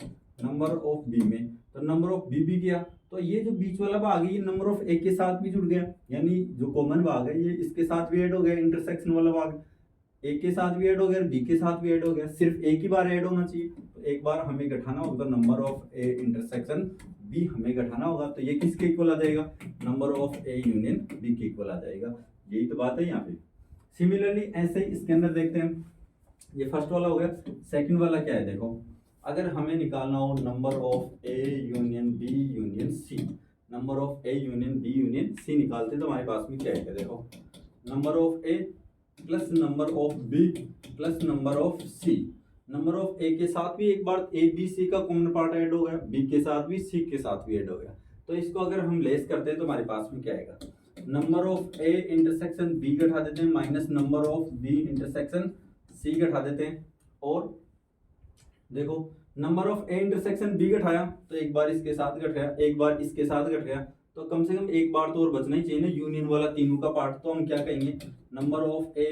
नंबर ऑफ बी में, तो नंबर ऑफ बी भी किया, तो ये जो बीच वाला भाग है ये नंबर ऑफ ए के साथ भी जुड़ गया, यानी जो कॉमन भाग है ये इसके साथ भी ऐड हो गया, इंटरसेक्शन वाला भाग ए के साथ भी ऐड हो गया, बी के साथ भी ऐड हो गया, सिर्फ एक ही बार ऐड होना चाहिए, तो एक बार हमें घटाना होगा, number of A intersection B हमें घटाना होगा, तो ये किसके इक्वल आ जाएगा, number of A union B के इक्वल आ जाएगा। यही तो बात है यहाँ पे। सिमिलरली ऐसे ही इसके अंदर देखते हैं, ये फर्स्ट वाला हो गया। सेकंड वाला क्या है, देखो अगर हमें निकालना हो number of A union B union C, number of A union B union C निकालते तो हमारे पास में क्या है, देखो number of A plus number of B plus number of C, number of A के साथ भी एक बार ए बी सी का कॉमन पार्ट ऐड हो गया, बी के साथ भी सी के साथ भी ऐड हो गया, तो इसको अगर हम लेस करते हैं तो हमारे पास में क्या आएगा, number of A intersection B घटा देते हैं minus number of B intersection C घटा देते हैं, और देखो number of A intersection B घटाया तो एक बार इसके साथ घट गया, एक बार इसके साथ घट गया, तो कम से कम एक बार तो और बचना ही चाहिए ना यूनियन वाला तीनों का पार्ट, तो हम क्या कहेंगे, number of A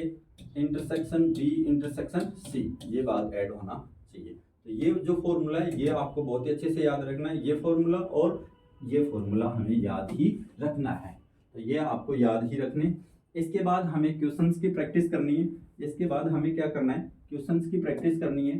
intersection B intersection C, ये बात ऐड होना चाहिए। तो ये जो फॉर्मूला है ये आपको बहुत ही अच्छे से याद रखना है, ये फॉर्मूला और ये फॉर्मूला हमें याद ही रखना है, तो ये आपको याद ही रखने। इसके बाद हमें क्वेश्चंस की प्रैक्टिस करनी है, इसके बाद हमें क्या करना है, क्वेश्चंस की प्रैक्टिस करनी है,